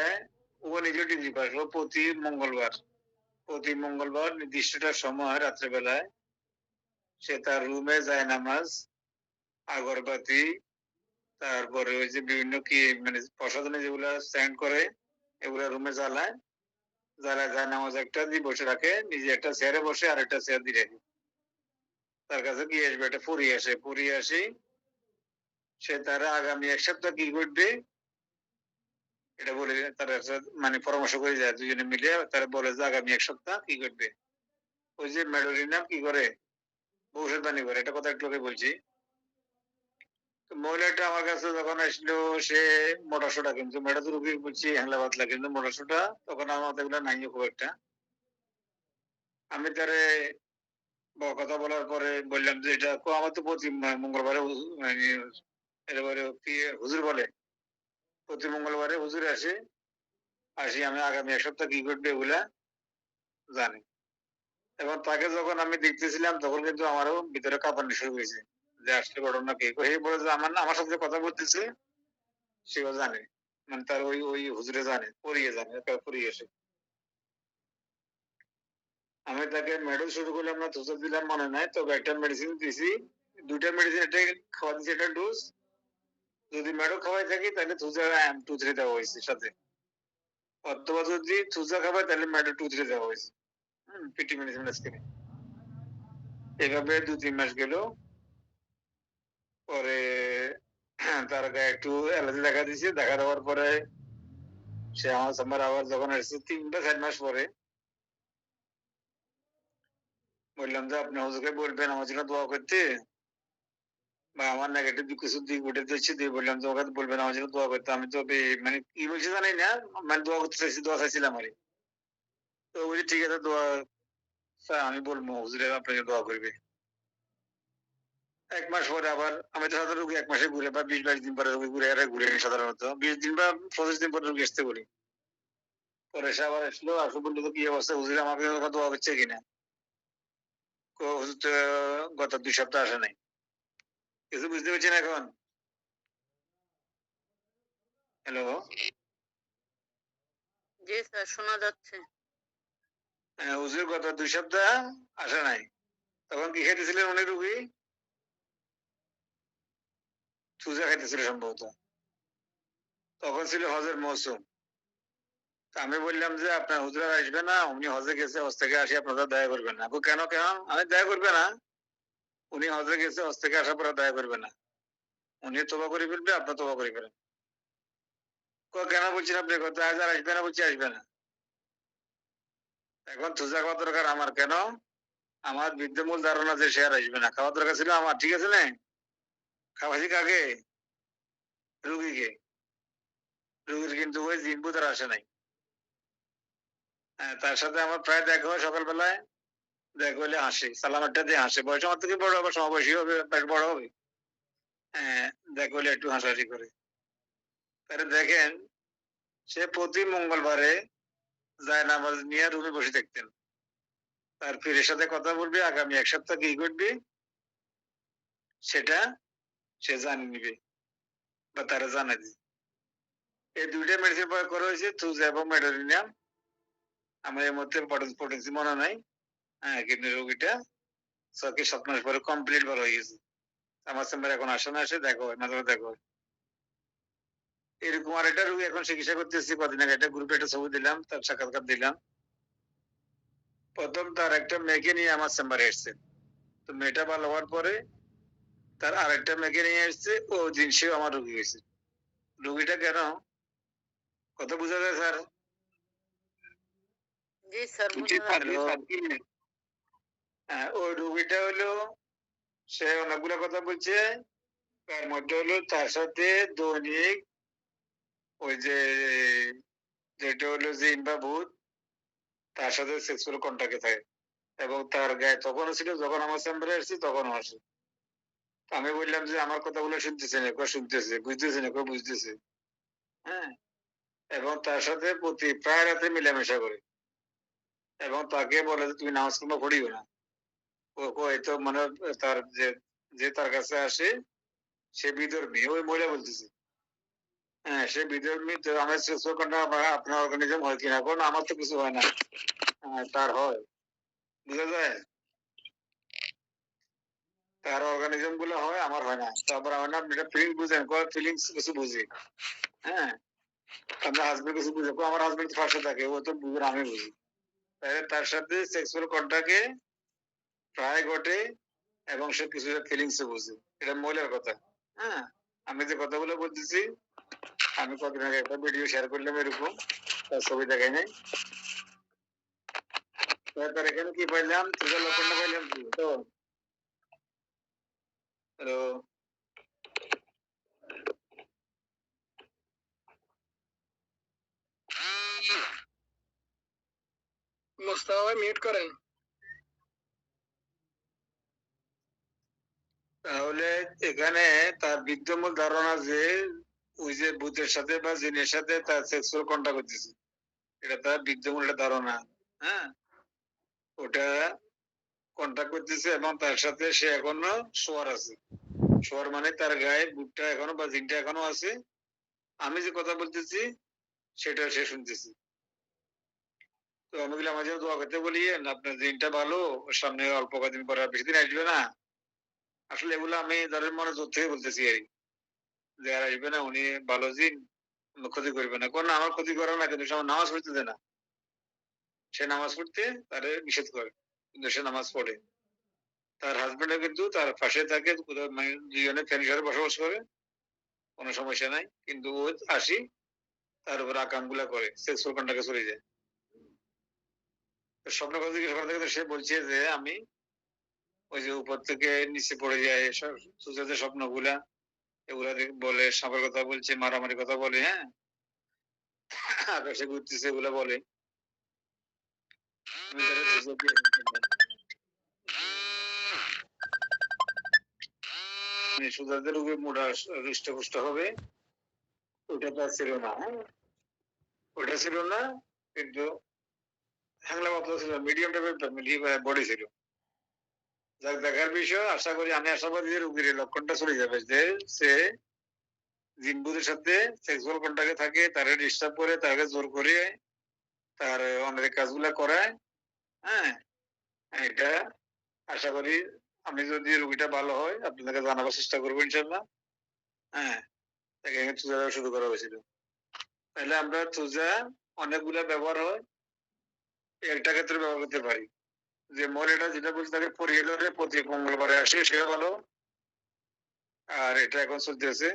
ও নিজে ডিগ্রি পাস। ও প্রতি মঙ্গলবার নির্দিষ্টটা সময় রাত্রেবেলায় সে তার রুমে যায় নামাজ, আগরবাতি, তারপরে ওই যে বিভিন্ন কি মানে প্রসাধনে যেগুলা স্ট্যান্ড করে, এগুলা রুমে জ্বালায় যায় নামাজ একটা দিয়ে বসে রাখে, নিজে একটা চেয়ারে বসে আর একটা চেয়ার দিয়ে রাখে। তার কাছে কি আসবে, একটা পড়িয়ে আসি। সে তারা আগামী 1 সপ্তাহ কি করবে এটা বলে, তারা মানে পরামর্শ করে যায়, দুজনে মিলে তারা বলে যে আগামী 1 সপ্তাহ কি করবে। ওই যে মেডোলিনা কি করে, ভবিষ্যৎবাণী করে। এটা কথা একটু বলছি। মহিলাটা আমার কাছে যখন আসলো, সে মোটাসোটা, কিন্তু মেডাজ রুগী বলছি হ্যাংলা পাতলা, কিন্তু মোটাসোটা। তখন আমার মাথায় এগুলো নাই খুব একটা। আমি তারে কথা বলার পরে বললাম যে এটা আমার তো প্রতি মঙ্গলবারে মানে এবারে কি হুজুর বলে, প্রতি মঙ্গলবারে হুজুর আসি আমি আগামী 1 সপ্তাহ কি ঘটবে এগুলা জানি। এবং তাকে যখন আমি দেখতেছিলাম, তখন কিন্তু আমারও ভিতরে কাঁপানি শুরু হয়েছে যে আসলে ঘটনা কি। এই বলে যে আমার সাথে কথা বলতেছে, সেও জানে, মানে তার ওই হুজুরে জানে, পড়িয়ে এসে। আমি তাকে মেডিসিন শুরু করলাম না, তুষার দিলাম মনে নাই, তবে একটা মেডিসিন দিয়েছি, 2টা মেডিসিন, একটা খাওয়া দিয়েছি, একটা ডোজ। যদি মেডো খাওয়াই থাকি তাহলে তুষার 2-3 দেওয়া হয়েছে সাথে, অথবা যদি তুষা খাওয়াই তাহলে মেডো 2-3 দেওয়া হয়েছে। পিটি মেডিসিন আজকে এভাবে 2-3 মাস গেল। পরে তার গায়ে একটু অ্যালার্জি দেখা দিয়েছে, দেখা দেওয়ার পরে সে আমার চেম্বার আবার যখন এসেছে 3 বা 4 মাস পরে, বললাম যে আপনি হুজুরকে বলবেন আমার জন্য দোয়া করতে, বা আমার নেগেটিভ কিছু দিক উঠে দিচ্ছি দিয়ে বললাম যে ওকে বলবেন আমার জন্য দোয়া করতে। আমি তো মানে কি বলছি জানি না, মানে দোয়া করতে চাইছি, দোয়া চাইছিলাম আর কি। তো বলছি ঠিক আছে দোয়া আমি বলবো হুজুরে আপনাকে দোয়া করবে। 1 মাস পরে আবার আমি তো সাধারণত রোগী 1 মাসে ঘুরে বা 20-22 দিন পরে রোগী ঘুরে সাধারণত 20 দিন বা 25 দিন পরে রোগী আসতে বলি। পরে সে আবার আসলো, আসলে বললো তো কি অবস্থা হুজুর আমাকে দোয়া করছে কিনা। হুজুর তো গত 2 সপ্তাহ আসে নাই। কিছু বুঝতে পারছেন এখন? হ্যালো, জি স্যার, শোনা যাচ্ছে। হুজুর গত 2 সপ্তাহ আসে নাই। তখন কি খাইতেছিলেন উনি রুগী? চুজা খাইতেছিল সম্ভবত। তখন ছিল হজের মৌসুম। আমি বললাম যে আপনার হুজুর আর আসবে না, উনি হজে গেছে, হজ থেকে আসি আপনারা দয়া করবেন না। কেন কেন? আমি দয়া করবে না, উনি হজে গেছে, হজ থেকে আসার পরে দয়া করবে না, উনি তোবা করে ফেলবে, আপনার তোবা করে ফেলেন। কেন বলছেন আপনি? কত আজ আর আসবে না, বলছি আসবে না। এখন তুজা খাওয়া দরকার আমার, কেন? আমার বিদ্যমূল ধারণা যে সে আর আসবে না, খাওয়া দরকার ছিল আমার, ঠিক আছে না? খাওয়াছি কাকে? রুগীকে। রুগীর কিন্তু ওই জিনবুত আর আসে নাই। তার সাথে আমার প্রায় দেখা হয় সকালবেলায়, দেখা হলে হাসে, সালাম একটা দিয়ে হাসে, বয়স আমার থেকে বড়, আবার সমবয়সী হবে, বেশ বড় হবে। হ্যাঁ, দেখা হলে একটু হাসাহাসি করে। তাহলে দেখেন, সে প্রতি মঙ্গলবারে যায় নামাজ নিয়ে রুমে বসে থাকতেন। তার পীরের সাথে কথা বলবে, আগামী 1 সপ্তাহ কি ঘটবে সেটা সে জানিয়ে নিবে বা তারা জানা দিবে। এই 2টা মেডিসিন প্রয়োগ করা হয়েছে, থুজা এবং মেডোরিনিয়াম। আমার এর মধ্যে পটেন্সি মনে নাই। হ্যাঁ, কিডনি রোগীটা 6 কি 7 মাস পরে কমপ্লিট ভালো হয়ে গেছে। আমার চেম্বারে এখন আসে না, আসে দেখো হয়, মাঝে মাঝে দেখো হয়। এরকম আর একটা রোগী এখন চিকিৎসা করতেছি, কদিন আগে একটা গ্রুপে একটা ছবি দিলাম, তার সাক্ষাৎকার দিলাম। প্রথম তার একটা মেয়েকে নিয়ে আমার চেম্বারে এসছে। তো মেয়েটা ভালো হওয়ার পরে তার আরেকটা মেয়েকে নিয়ে এসছে, ও দিন সেও আমার রোগী হয়েছে। রোগীটা কেন? কথা বোঝা যায় স্যার? জি স্যার, হ্যালো, ওই রোগীটা হলো, সে অনেকগুলো কথা বলছে, তার মধ্যে হলো তার সাথে দৈনিক ওই যে যেটা হলো জিন বা ভূত তার সাথে সেক্সুয়াল কন্টাক্টে থাকে, এবং তার গায়ে তখনও ছিল যখন আমার চেম্বারে এসেছি তখনও আসে। আমি বললাম যে আমার কথাগুলো শুনতেছে না, শুনতেছে, বুঝতেছে না, বুঝতেছে। হ্যাঁ, এবং তার সাথে প্রতি প্রায় রাতে মেলামেশা করে, এবং তাকে বলে যে তুমি নামাজ কালামা পড়িও না। ও এই তো মানে তার যে যে তার কাছে আসে সে বিধর্মী, ওই মহিলা বলতেছে। হ্যাঁ, সে বিধর্মী, তো আমার সেক্সুয়াল কন্টাক্ট আপনার অর্গানিজম হয় কিনা, কারণ আমার তো কিছু হয় না, তার হয়, বুঝা যায়? তার অর্গানিজম গুলো হয়, আমার হয় না। তারপর আমার না, আপনি ফিলিংস বুঝেন, ফিলিংস কিছু বুঝি। হ্যাঁ, আপনার হাজবেন্ড কিছু বুঝে, আমার হাজবেন্ড তো পাশে থাকে, ও তো বুঝে না, আমি বুঝি। তার সাথে সেক্সুয়াল কন্টাক্টে প্রায় ঘটে, এবং সে কিছু ফিলিংস বুঝে, এটা মহিলার কথা। হ্যাঁ, আমি যে কথাগুলো বলতেছি, আমি কদিন আগে একটা ভিডিও শেয়ার করলাম এরকম, তার ছবি দেখাই নাই। তার এখানে কি পাইলাম, তুষার লক্ষণটা পাইলাম কি তো? হ্যালো, মোস্তফা ভাই মিউট করেন। তাহলে এখানে তার বিদ্যমূল ধারণা যে ওই যে ভূতের সাথে বা জিনের সাথে তার সেক্সুয়াল কন্টাক্ট করতেছে, এটা তার বিদ্যমূল একটা ধারণা। হ্যাঁ, ওটা কন্টাক্ট করতেছে, এবং তার সাথে সে এখনো শোয়ার আছে। শোয়ার মানে তার গায়ে ভূতটা এখনো বা জিনটা এখনো আছে। আমি যে কথা বলতেছি সেটা সে শুনতেছি। তো আমি বললাম আমার জন্য দোয়া করতে বলি, আপনার জিনটা ভালো, ওর সামনে অল্প কদিন পরে আর বেশি দিন আসবে না। আসলে এগুলো আমি তাদের মনে জোর থেকে বলতেছি আর কি, যে আর আসবে না, উনি ভালো জিন, ক্ষতি করবে না। কোন আমার ক্ষতি করে না, কিন্তু সে আমার নামাজ পড়তে দেয় না। সে নামাজ পড়তে তারে নিষেধ করে, কিন্তু সে নামাজ পড়ে। তার হাজবেন্ডও কিন্তু তার পাশে থাকে, মানে দুজনে ফ্যামিলির সাথে বসবাস করে, কোনো সমস্যা নাই। কিন্তু ও আসি তার উপর আকামগুলা করে, সেক্সুয়াল কন্টাক্টে চলে যায়। স্বপ্ন কথা জিজ্ঞেস করা থেকে সে বলছে যে আমি ওই যে উপর থেকে নিচে পড়ে যায় সুজাদের স্বপ্নগুলা, এগুলা বলে, সাপের কথা বলছে, মারামারি কথা বলে, হ্যাঁ, আকাশে ঘুরতেছে এগুলা বলে। সুজাদের রূপে মোটা হৃষ্টপুষ্ট হবে, ওটা তো ছিল না, হ্যাঁ, ওটা ছিল না, কিন্তু হ্যাংলা পাতলা ছিল, মিডিয়াম টাইপের বডি ছিল। যাক, দেখার বিষয়, আশা করি, আমি আশাবাদী যে রোগীর লক্ষণটা চলে যাবে, যে সে জিনবুদের সাথে সেক্সুয়াল কন্টাক্টে থাকে, তারে ডিস্টার্ব করে, তাকে জোর করে তার অনেক কাজগুলা করায়, হ্যাঁ, এটা আশা করি আমি যদি রোগীটা ভালো হয় আপনাদেরকে জানাবার চেষ্টা করবো ইনশাল্লাহ। হ্যাঁ, তাকে তুজা দেওয়া শুরু করা হয়েছিল। তাহলে আমরা তুজা অনেকগুলা ব্যবহার হয়, একটা ক্ষেত্রে ব্যবহার করতে পারি। যে মরিটা যেটা বলছে তাকে পরিয়ে প্রতি মঙ্গলবারে আসে, সে ভালো। আর এটা এখন চলতেছে।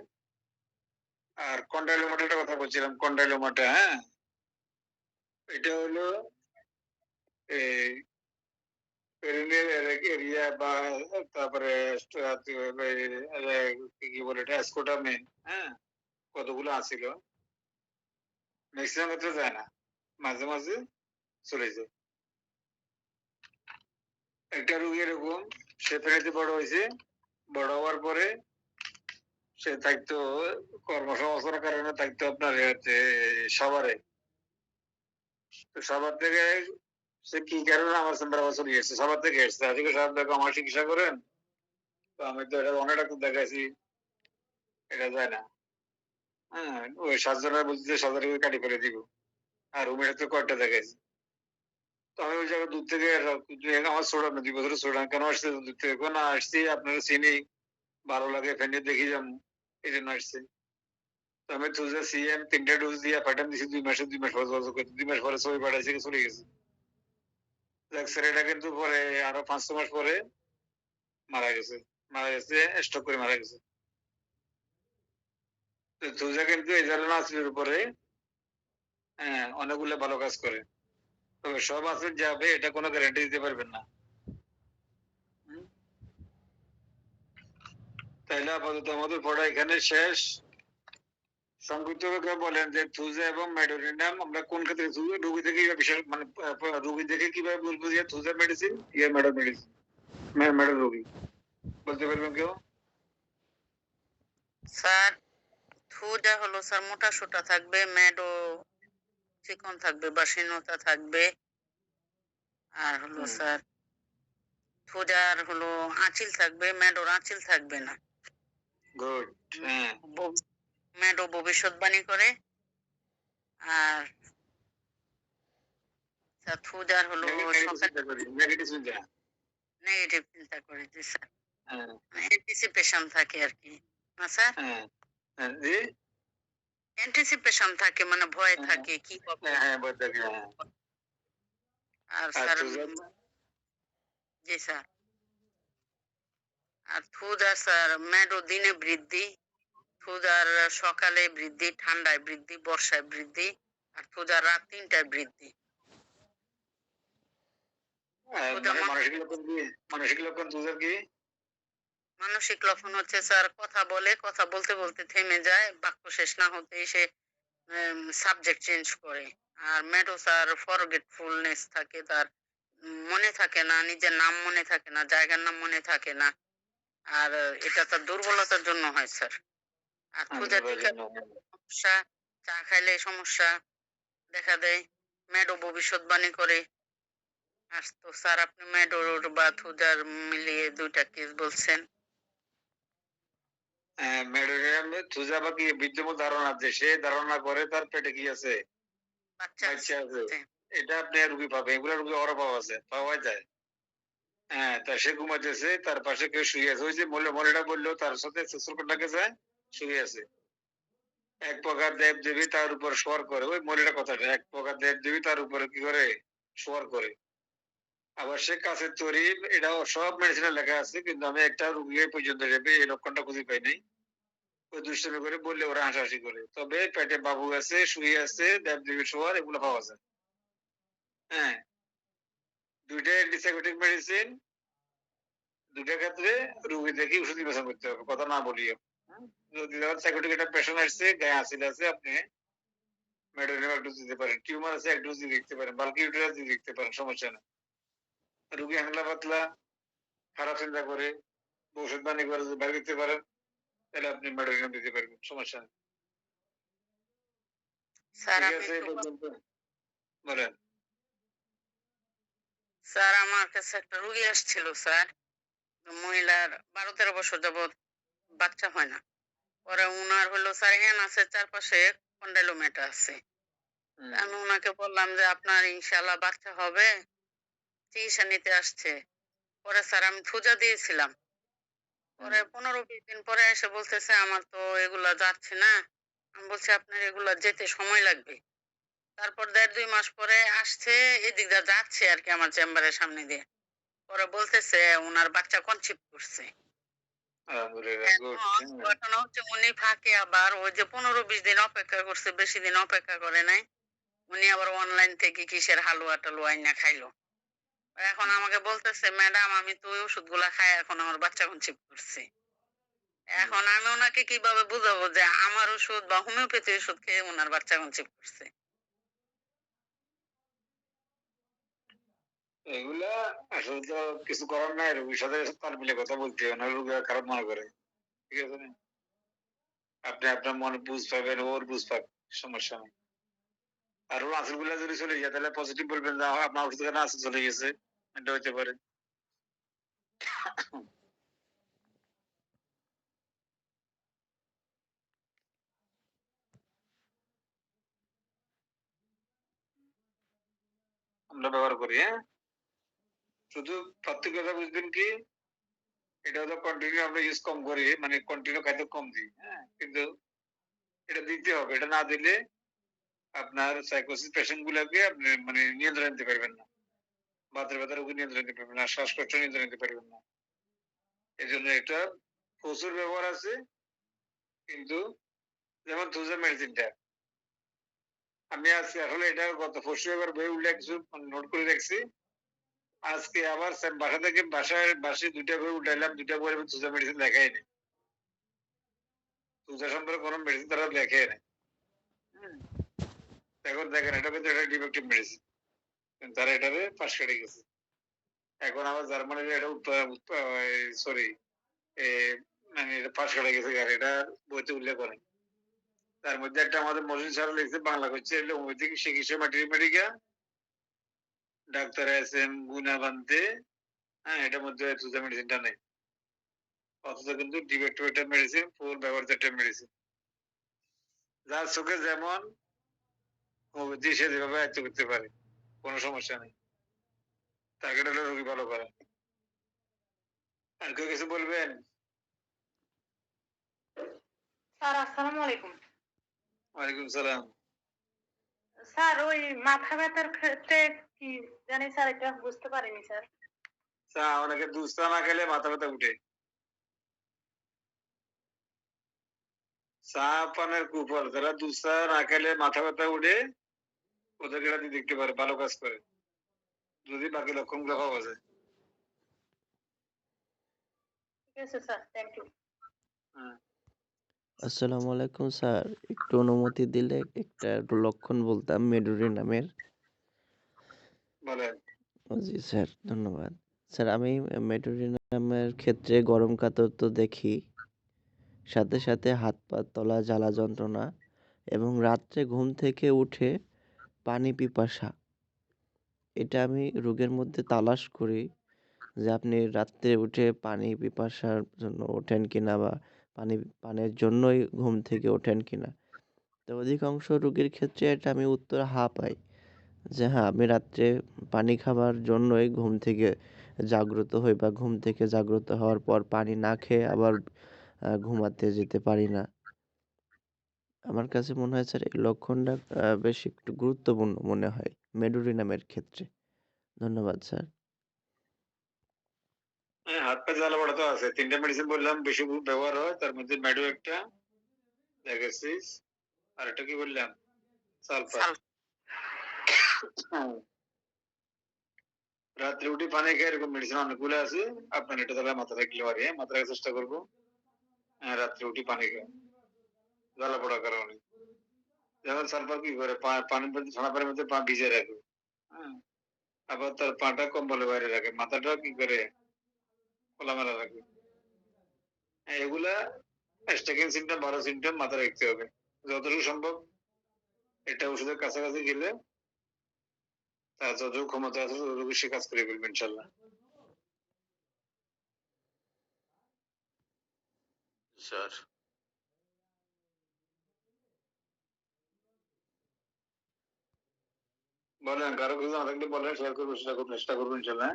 আর কন্ডাইলোমাটার কথা বলছিলাম, কন্ডাইলোমাটা, হ্যাঁ, এটা হলো এই এরিয়া বা তারপরে কি বলে এটা স্কোটামে, হ্যাঁ, কতগুলো আছিল, ম্যাক্সিমাম ক্ষেত্রে যায় না, মাঝে মাঝে চলে যায়। একটা রোগী এরকম, সে ফেরাতে বড় হয়েছে, বড় হওয়ার পরে সে থাকতো কর্মসংস্থানের কারণে থাকতো আপনার সবারে। তো সবার থেকে সে কি কারণে আমার চেম্বার আবার চলে গেছে, সবার থেকে এসছে, আজকে সাহেব দেখো আমার চিকিৎসা করেন। তো আমি তো এটা অনেক ডাক্তার দেখাইছি, এটা যায় না। হ্যাঁ, ওই 7 জনের বলছে 7 টাকা কাটি ফেলে দিব, আর রুমের তো কয়টা দেখাইছি। তো আমি ওই জায়গায় দূর থেকে আমার ছোট না, 2 বছরের ছোট, কেন আসছে দূর থেকে, না আসছি আপনারা চিনি, ভালো লাগে, ফ্যানে দেখি যাবো, এই জন্য আসছে। তো আমি তুজা সিএম 3টা ডোজ দিয়ে পাঠান দিছি, 2 মাস পরে যোগাযোগ করতে, 2 মাস পরে ছবি পাঠাইছে, চলে গেছে। দেখ ছেলেটা কিন্তু পরে আরো 5-6 মাস পরে মারা গেছে, স্ট্রোক করে মারা গেছে। তো তুজা কিন্তু এই ধরনের আসলের উপরে, হ্যাঁ, অনেকগুলো ভালো কাজ করে, তবে সব আসল যাবে এটা কোনো গ্যারান্টি দিতে পারবেন না। তাইলে আপাতত আমাদের পড়া এখানে শেষ। সংক্ষিপ্তভাবে বলেন যে থুজা এবং মেডোরিনাম আমরা কোন ক্ষেত্রে রোগী থেকে বিশেষ মানে রোগী দেখে কিভাবে বলবো যে থুজা মেডিসিন ইয়া মেডো মেডিসিন, মেডো রোগী বলতে পারবেন কেউ? স্যার থুজা হলো স্যার মোটা সোটা থাকবে, মেডো চিকন থাকবে, বাসীনতা থাকবে। আর হলো স্যার থুজার হলো আঁচিল থাকবে, মেডোর আঁচিল থাকবে না। গুড, হ্যাঁ, মেডো ভবিষ্যৎবাণী করে। আর স্যার থুজার হলো নেগেটিভ চিন্তা, নেগেটিভ চিন্তা করে, জি স্যার, হ্যাঁ, অ্যান্টিসিপেশন থাকে আর কি, না স্যার? হ্যাঁ, হ্যাঁ, জি, অ্যান্টিসিপেশন থাকে, মানে ভয় থাকে কি হবে। হ্যাঁ, হ্যাঁ, বলতে কি, হ্যাঁ। আর আর স্যার, থুজা, জি স্যার, আর থুজা স্যার মেডো দিনে বৃদ্ধি, থুজার সকালে বৃদ্ধি, ঠান্ডায় বৃদ্ধি, বর্ষায় বৃদ্ধি, আর থুজার রাত 3টায় বৃদ্ধি। মানসিক লক্ষণ কি, মানসিক লক্ষণ থুজার কি? মানসিক লক্ষণ হচ্ছে স্যার কথা বলে, কথা বলতে বলতে থেমে যায়, বাক্য শেষ না হতেই সে সাবজেক্ট চেঞ্জ করে। আর মেডো স্যার ফরগেটফুলনেস থাকে, তার মনে থাকে না, নিজের নাম মনে থাকে না, জায়গার নাম মনে থাকে না। আর এটা তার দুর্বলতার জন্য হয় স্যার। আর থুজা টিকা সমস্যা, চা খাইলে সমস্যা দেখা দেয়, মেডো ভবিষ্যৎবাণী করে। আর তো স্যার আপনি মেডোর বা থুজার মিলিয়ে 2টা কেস বলছেন। থুজা বা কি বিদ্যমান ধারণা আছে, সে ধারণা করে তার পেটে কি আছে, বাচ্চা বাচ্চা আছে, আছে। এটা আপনি রুগী পাবেন, এগুলো রুগী অভাব আছে, পাওয়া যায়। হ্যাঁ, তা সে ঘুমাইতেছে, তার পাশে কেউ শুয়ে আছে, ওই যে মহিলাটা বললো তার সাথে শ্বশুরটাকে যায়, শুয়ে আছে। এক প্রকার দেব দেবী তার উপর শোয়ার করে, ওই মহিলাটা কথাটা, এক প্রকার দেব দেবী তার উপরে কি করে, শোয়ার করে। আবার সে কাছের তৈরি, এটাও সব মেডিসিনে লেখা আছে, কিন্তু আমি একটা রুগী পর্যন্ত এই লক্ষণটা খুঁজে পাই নাই। ওই দুষ্টামি করে বললে ওরা হাসাহাসি করে। তবে পেটে বাবু আছে, শুয়ে আছে, দেব-দেবী শোয়ার এগুলো পাওয়া যায়। হ্যাঁ, ২ টা অ্যান্টিসাইকোটিক মেডিসিন, ২ টার ক্ষেত্রে রোগী দেখে ওষুধ নির্বাচন করতে হবে। কথা না বলিও। যদি ধরেন সাইকোটিক একটা পেশেন্ট আসছে, গায়ে অ্যাসিড আছে, আপনি মেডোনিয়াম এক ডোজ দিতে পারেন। টিউমার আছে, ১ ডোজ দিয়ে দেখতে পারেন। বাল্কি ইউটেরাস দিয়ে দেখতে পারেন, সমস্যা নেই। রোগী হাংলা পাতলা, খারাপ চিন্তা করে, ভবিষ্যৎবাণী করে যদি বাইরে দিতে পারেন, তাহলে আপনি মেডোনিয়াম দিতে পারবেন, সমস্যা নেই। স্যার ঠিক আমি আছে? এই একটু পর্যন্ত বলেন। স্যার আমার কাছে একটা রুগী আসছিল স্যার, মহিলার ১২-১৩ বছর যাবৎ বাচ্চা হয় না। পরে উনার হলো স্যার আছে, চারপাশে কন্ডাইলোমেটা আছে। আমি উনাকে বললাম যে আপনার ইনশাআল্লাহ বাচ্চা হবে, চিকিৎসা নিতে আসছে। পরে স্যার আমি থুজা দিয়েছিলাম। পরে ১৫-২০ দিন পরে এসে বলতেছে আমার তো এগুলা যাচ্ছে না। আমি বলছি আপনার এগুলা যেতে সময় লাগবে। তারপর ১.৫-২ মাস পরে আসছে, এদিক দিয়ে যাচ্ছে আর কি আমার চেম্বারের সামনে দিয়ে। পরে বলতেছে উনার বাচ্চা কনসিভ করছে। আলহামদুলিল্লাহ, গুড। এখন ঘটনা হচ্ছে উনি ফাঁকে আবার ওই যে ১৫-২০ দিন অপেক্ষা করছে, বেশি দিন অপেক্ষা করে নাই। উনি আবার অনলাইন থেকে কিসের হালুয়া-টালুয়া আইনা খাইলো। এখন আমাকে বলতেছে ম্যাডাম আমি তো ওই ওষুধগুলা খাই এখন আমার বাচ্চা কনসিভ করছে। এখন আমি ওনাকে কিভাবে বুঝাবো যে আমার ওষুধ বা হোমিওপ্যাথি ওষুধ খেয়ে ওনার বাচ্চা কনসিভ করছে? এগুলা আসলে তো কিছু করার নাই, রোগীর সাথে তাল মিলে কথা বলতে হবে, নাহলে রোগী খারাপ মনে করে। ঠিক আছে না? আপনি আপনার মনে বুঝ পাবেন, ওর বুঝ পাবে, সমস্যা নেই। আর ওর আঁচল গুলা যদি চলে যায় তাহলে পজিটিভ বলবেন যে আপনার ওষুধ খানা আঁচল চলে গেছে, এটা হইতে পারে। আমরা ব্যবহার করি, হ্যাঁ। শুধু পার্থক্যটা বুঝবেন কি, এটা হলো কন্টিনিউ আমরা ইউজ কম করি, মানে কন্টিনিউ খাদ্য কম দিই, হ্যাঁ, কিন্তু এটা দিতে হবে। এটা না দিলে আপনার সাইকোসিস পেশেন্ট গুলাকে আপনি মানে নিয়ন্ত্রণ নিতে পারবেন না, বাতের ব্যথা রোগী নিয়ন্ত্রণ নিতে পারবেন না, শ্বাসকষ্ট নিয়ন্ত্রণ নিতে পারবেন না। এই জন্য এটা প্রচুর ব্যবহার আছে, কিন্তু যেমন থুজা মেডিসিনটা আমি আজকে আসলে এটা গত পরশু এবার বই উল্লেখ কিছু নোট করে রাখছি। আজকে আবার বাসা থেকে বাসে ২টা বই উঠাইলাম, ২টা বই থুজা মেডিসিন লেখাই নেই। থুজা সম্পর্কে কোনো মেডিসিন তারা লেখে নেই। এখন দেখেন এটা কিন্তু একটা ডিফেক্টিভ মেডিসিন, তারা এটারে পাশ কেটে গেছে। এখন আবার জার্মানির এটা সরি মানে এটা পাশ কেটে গেছে, আর এটা বইতে উল্লেখ করে। তার মধ্যে একটা আমাদের মসজিদ সাহেব লিখছে, বাংলা হচ্ছে হোমিওপ্যাথিক চিকিৎসা ম্যাটেরিকা, ডাক্তার এস.এম. গুনাবান্তে। হ্যাঁ, এটার মধ্যে থুজা মেডিসিনটা নেই, অথচ কিন্তু ডিফেক্টিভ একটা মেডিসিন, ফুল ব্যবহৃত একটা মেডিসিন। যার চোখে যেমন হোমিওপ্যাথি সে যেভাবে আয়ত্ত করতে পারে, কোনো সমস্যা নেই। টার্গেট হলে রোগী ভালো করে। আর কেউ কিছু বলবেন? স্যার আসসালামু আলাইকুম। ওয়ালাইকুম সালাম। স্যার ওই মাথা ব্যথার ক্ষেত্রে কি জানি স্যার, এটা বুঝতে পারিনি স্যার। অনেকে দুধ চা না খেলে মাথা ব্যথা উঠে। চা পানের কুফল, যারা দুধ চা না খেলে মাথা ব্যথা উঠে, ওদেরকে এটা দিয়ে দেখতে পারে, ভালো কাজ করে, যদি বাকি লক্ষণগুলো পাওয়া যায়। ঠিক আছে স্যার, থ্যাংক ইউ। আসসালামু আলাইকুম স্যার, একটু অনুমতি দিলে একটা লক্ষণ বলতাম মেডোরি নামের। বলেন। জি স্যার, ধন্যবাদ। স্যার আমি মেডোরি নামের ক্ষেত্রে গরম কাতর তো দেখি, সাথে সাথে হাত পা তলা জ্বালা যন্ত্রণা, এবং রাত্রে ঘুম থেকে উঠে পানি পিপাসা। এটা আমি রোগের মধ্যে তালাশ করি যে আপনি রাত্রে উঠে পানি পিপাসার জন্য ওঠেন কিনা, বা পানের জন্যই ঘুম থেকে ওঠেন কিনা। তো অধিকাংশ রোগীর ক্ষেত্রে এটা আমি উত্তর পাই যে হ্যাঁ, আমি রাত্রে পানি খাবার জন্যই ঘুম থেকে জাগ্রত হই, বা ঘুম থেকে জাগ্রত হওয়ার পর পানি না খেয়ে আবার ঘুমাতে যেতে পারি না। আমার কাছে মনে হয় স্যার এই লক্ষণটা বেশ একটু গুরুত্বপূর্ণ মনে হয় মেডোরি নামের ক্ষেত্রে। ধন্যবাদ স্যার। হ্যাঁ, হাত পা জ্বালা পোড়া তো আছে। ৩টা মেডিসিন বললাম বেশি ব্যবহার হয়, তার মধ্যে মেডো একটা, লেগেসিস আর এটা কি বললাম সালফার। রাত্রে উঠে পানি খেয়ে এরকম মেডিসিন অনেকগুলো আছে, আপনার এটা তাহলে মাথায় রাখলে পারি, মাথায় রাখার চেষ্টা করবো। রাত্রে উঠে পানি খেয়ে জ্বালা পড়ার কারণে, যেমন সালফার কি করে পানির মধ্যে ঠান্ডা পানির মধ্যে পা ভিজে রাখে, হ্যাঁ, আবার তার পাটা কম্বলে বাইরে রাখে, মাথাটাও কি করে খোলামেলা রাখে। এগুলা স্টেকিং সিমটম, ভালো সিমটম মাথায় রাখতে হবে যতটুকু সম্ভব। এটা ওষুধের কাছাকাছি গেলে তার যতটুকু ক্ষমতা আছে ততটুকু সে কাজ করে ফেলবে ইনশাল্লাহ। স্যার বলেন, কারো কিছু না থাকলে বলেন, শেয়ার করবো, চেষ্টা করবো ইনশাল্লাহ।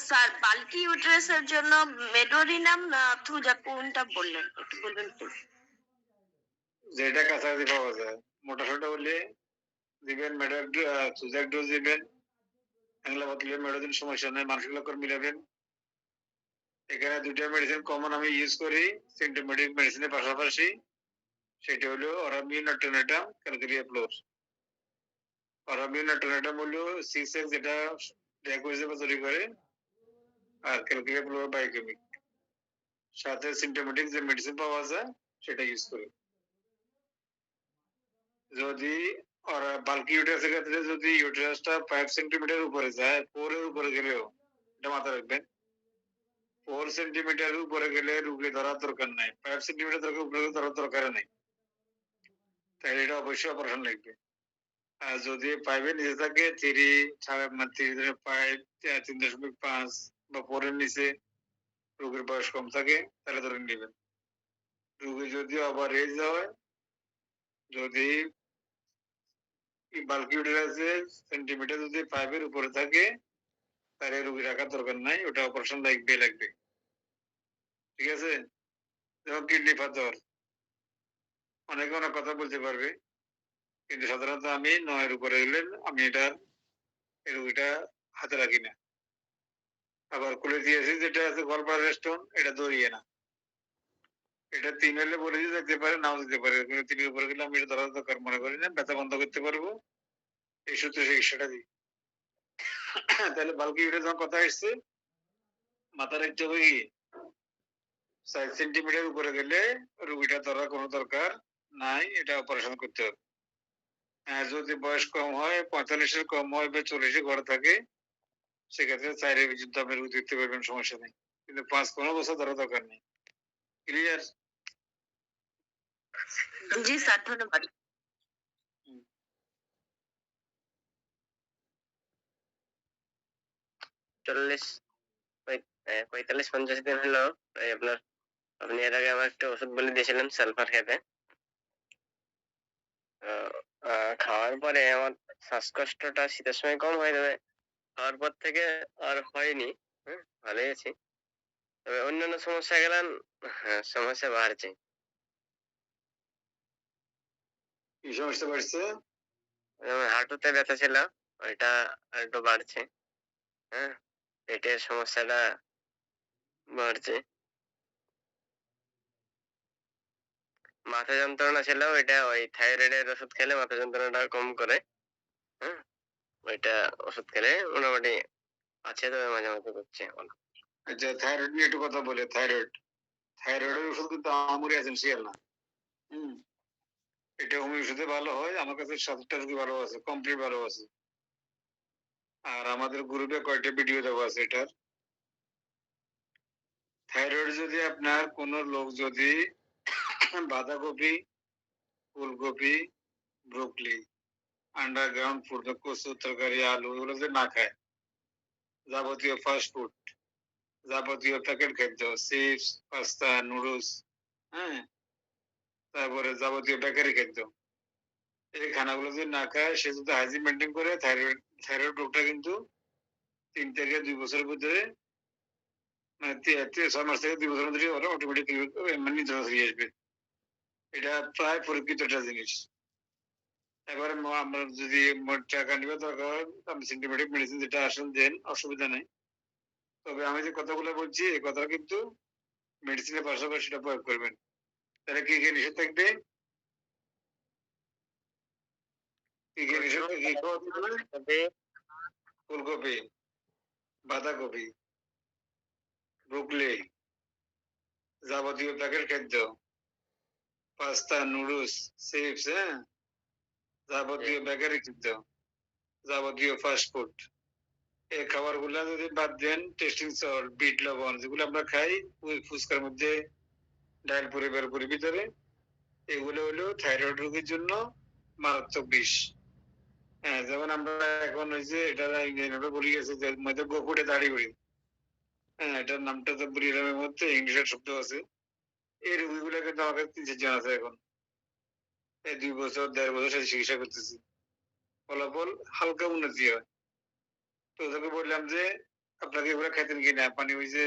স্যার বাল্কি ইউটেরাসের জন্য মেডোরিনাম না থুজা কোনটা বললেন, একটু বলবেন প্লিজ? যেটা কাছাকাছি পাওয়া যায়, মোটা সোটা হলে দিবেন সুজাক ডোজ দিবেন, এগুলা বদলে মেডিসিন সমস্যা নেই, মানসিক লক্ষণ মিলাবেন। এখানে দুইটা মেডিসিন কমন আমি ইউজ করি সিমটোমেটিক মেডিসিনের পাশাপাশি, সেটা হলো অরামিন অল্টারনেটাম, ক্যালকেরিয়া প্লাস। অরামিন অল্টারনেটাম হলো 6x যেটা ড্যাকোজেবা তৈরি করে, আর ক্যালকেরিয়া প্লাস বায়োকেমিক, সাথে সিমটোমেটিক যে মেডিসিন পাওয়া যায় সেটা ইউজ করি। যদি বাল্কি ইউটেরাসের ক্ষেত্রে যদি ইউটেরাসটা 5 সেন্টিমিটার উপরে যায়, 4 এর উপরে গেলেও, এটা মাথায় রাখবেন, 4 সেন্টিমিটার উপরে গেলে রুগী ধরার দরকার নাই, 5 সেন্টিমিটার উপরে ধরার দরকার নেই, তাহলে এটা অবশ্যই অপারেশন লাগবে। আর যদি 5 এর নিচে থাকে, 3.5 বা 4 এর নিচে রোগীর বয়স কম থাকে, তাহলে ধরে নেবেন। রোগী যদি ওভার এজ হয়, যদি বাল্কি ইউটেরাসে সেন্টিমিটার যদি 5 এর উপরে থাকে, তাহলে রোগী রাখার দরকার নাই, ওটা অপারেশন লাগবে। ঠিক আছে? যেমন কিডনি পাথর, অনেকে অনেক কথা বলতে পারবে, কিন্তু সাধারণত আমি 9 এর উপরে গেলে আমি এই রোগীটা হাতে রাখি না। আবার কোলিথিয়াসিস যেটা আছে, গলব্লাডার স্টোন, এটা ধরিয়ে না, এটা 3 হলে বলে দিয়ে যেতে পারে, নাও যেতে পারে, কিন্তু 3 এর উপরে গেলে আমি এটা ধরার দরকার মনে করি না, ব্যথা বন্ধ করতে পারবো এই সূত্রে চিকিৎসাটা দিই। তাহলে বাল্কি ইউটেরাস যখন কথা আসছে, মাথা রাখতে হবে কি 5 সেন্টিমিটার উপরে গেলে রোগীটা ধরার কোনো দরকার নাই, এটা অপারেশন করতে হবে। যদি বয়স কম হয়, 45 এর কম হয় বা 40 এর ঘরে থাকে, সেক্ষেত্রে 4 এর পর্যন্ত আপনি রোগী দেখতে পারবেন, সমস্যা নেই, কিন্তু 5 বছর ধরার দরকার নেই। ক্লিয়ার? জি স্যার, ধন্যবাদ। 45-50 দিন হলো আপনার, আপনি এর আগে আমার একটা ওষুধ বলে দিয়েছিলেন সালফার খেতে, খাওয়ার পরে আমার শ্বাসকষ্টটা শীতের সময় কম হয়ে যাবে, খাওয়ার পর থেকে আর হয়নি, ভালোই আছি, তবে অন্যান্য সমস্যা গেলেন, সমস্যা বাড়ছে। কি সমস্যা বাড়ছে? হাঁটুতে ব্যথা ছিল, ওইটা আর একটু বাড়ছে, হ্যাঁ, পেটের সমস্যাটা বাড়ছে, মাথা যন্ত্রণা ছিল, ওইটা ওই থাইরয়েডের ওষুধ খেলে মাথা যন্ত্রণাটা কম করে, হ্যাঁ, ওইটা ওষুধ খেলে মোটামুটি আছে, তবে মাঝে মাঝে করছে এখন। আচ্ছা, থাইরয়েড নিয়ে একটু কথা বলে। থাইরয়েডের ওষুধ কিন্তু আমরি এসেনশিয়াল না। এটা হোমিও ওষুধে ভালো হয়, আমার কাছে 7টা রোগী ভালো আছে, কমপ্লিট ভালো আছে। আর আমাদের গ্রুপে কয়টা ভিডিও দেওয়া আছে এটার। থাইরয়েড যদি আপনার কোন লোক যদি বাঁধাকপি, ফুলকপি, ব্রোকলি, আন্ডারগ্রাউন্ড ফুড, কচু, তরকারি, আলু, এগুলো যদি না খায়, যাবতীয় ফাস্ট ফুড, যাবতীয় প্যাকেট খাদ্য, চিপস, পাস্তা, নুডলস, হ্যাঁ, তারপরে যাবতীয় বেকারি খাদ্য, এই খানাগুলো যদি না খায়, সে যদি হাইজিন মেনটেন করে, থাইরয়েড রোগটা কিন্তু 3 থেকে 2 বছরের ভিতরে, মানে 6 মাস থেকে 2 বছরের মধ্যে ওরা অটোমেটিক মানে নিয়ন্ত্রণে ফিরে আসবে। এটা প্রায় পরীক্ষিত একটা জিনিস। এবারে আমরা যদি টাকা নিবে দরকার, আমি সিমটোমেটিক মেডিসিন যেটা আসেন দেন, অসুবিধা নেই। তবে আমি যে কথাগুলো বলছি, এই কথা কিন্তু মেডিসিনের পাশাপাশি সেটা প্রয়োগ করবেন, তাহলে কি কি নিষেধ থাকবে? কি কি নিষেধ কি খাওয়া যাবে? ফুলকপি, বাঁধাকপি, ব্রোকলি, যাবতীয় প্যাকেট খাদ্য, পাস্তা, নুডলস, চিপস, হ্যাঁ, যাবতীয় বেকারি খাদ্য, যাবতীয় ফাস্ট ফুড, এই খাবারগুলা যদি বাদ দেন, টেস্টিং সল্ট, বিট লবণ যেগুলো আমরা খাই ওই ফুচকার মধ্যে, ডাল পুরি বেলপুরি ভিতরে, এগুলো হলো থাইরয়েড রোগীর জন্য মারাত্মক বিষ। হ্যাঁ, যেমন আমরা এখন ওই যে এটা ইংরেজি বলি গেছে যে মধ্যে গোপুটে দাড়ি উড়ি, হ্যাঁ, এটার নামটা তো বুড়িরামের মধ্যে ইংলিশের শব্দ আছে। এই রোগীগুলো কিন্তু আমাদের 3-4 জন আছে এখন, এই 2 বছর 1.5 বছর সাথে চিকিৎসা করতেছি, ফলাফল হালকা উন্নতি হয়। তো ওদেরকে বললাম যে আপনাকে এগুলো খাইতেন কিনা, পানি ওই যে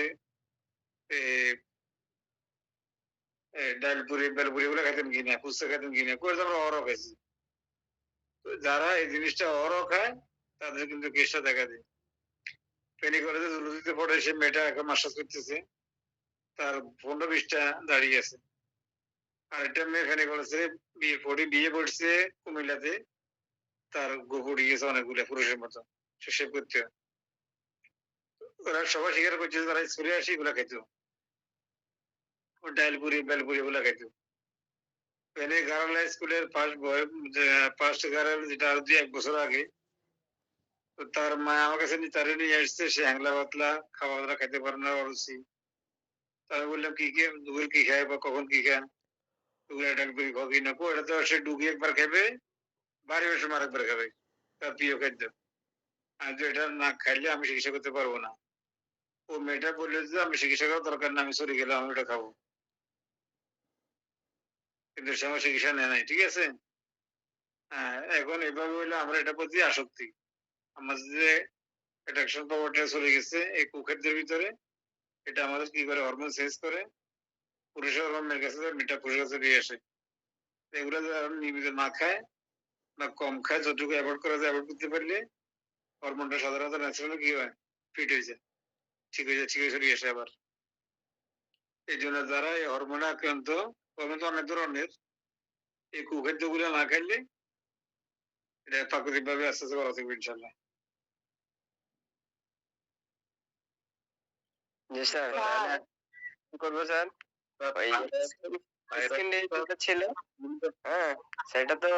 ডাল পুরি বেলপুরি এগুলো খাইতেন কিনা, ফুচকা খাইতেন কিনা, করে তো আমরা অরও খাইছি। তো যারা এই জিনিসটা অরও খায় তাদের কিন্তু কেসটা দেখা দেয়। ফেনী কলেজে জুলজিতে পড়ে সে মেয়েটা এখন মাস্টার্স করতেছে, তার 15-20টা দাঁড়িয়ে আছে। আর একটা মেয়ে ফেনী কলেজে বিয়ে পড়ছে কুমিল্লাতে, তার গোপুড়ি গেছে অনেকগুলো পুরুষের মতো, সে সেভ করতে হয়। ওরা সবাই স্বীকার করছে যে তারা স্কুলে আসে এগুলা খাইতো, ডাল পুরি বেলপুরি এগুলা খাইতো। ফেনী গার্ল হাই স্কুলের ফার্স্ট গার্ল যেটা আর 2-1 বছর আগে, তো তার মা আমার কাছে তারে নিয়ে আসছে, সে হ্যাংলা পাতলা খাওয়া দাওয়া খাইতে পারে না, অরুচি। তাই বললাম কি কি দুপুর কি খায় বা কখন কি খায়, ওগুলো ডাল পুরি খাও কি না, এটা তো সে ডুবি একবার খাবে, বাড়ি বসে আরেকবার খাবে, তার প্রিয় খাদ্য। আর যে এটা না খাইলে আমি চিকিৎসা করতে পারবো না। ও মেয়েটা বললো যে আমি চিকিৎসা করার দরকার না, আমি চলে গেলাম, আমি ওটা খাবো। কিন্তু সে আমার চিকিৎসা নেয় নাই, ঠিক আছে। হ্যাঁ, এখন এভাবে হইলে আমরা এটা প্রতি আসক্তি, আমাদের যে অ্যাট্রাকশন পাওয়ারটা চলে গেছে এই কুখাদ্যের ভিতরে, এটা আমাদের কি করে হরমোন চেঞ্জ করে, পুরুষের হরমোন মেয়ের কাছে যায়, মেয়েটা পুরুষের কাছে দিয়ে আসে। এগুলো যারা নিয়মিত না খায় বা কম খায়, যতটুকু অ্যাভয়েড করা যায় অ্যাভয়েড করতে পারলে হরমোনটা সাধারণত ন্যাচারালি কি হয়, ফিট হয়ে যায়, ঠিক হয়ে যায়, ঠিক হয়ে চলে আসে আবার। এই জন্য যারা এই হরমোনে আক্রান্ত, হরমোন তো অনেক ধরনের, এই কুখাদ্য গুলো না খাইলে এটা প্রাকৃতিক ভাবে আস্তে আস্তে ভালো থাকবে ইনশাল্লাহ। জি স্যার, কি করবো স্যার? ওই স্কিন ডিজিজ ছিল, হ্যাঁ সেটা তো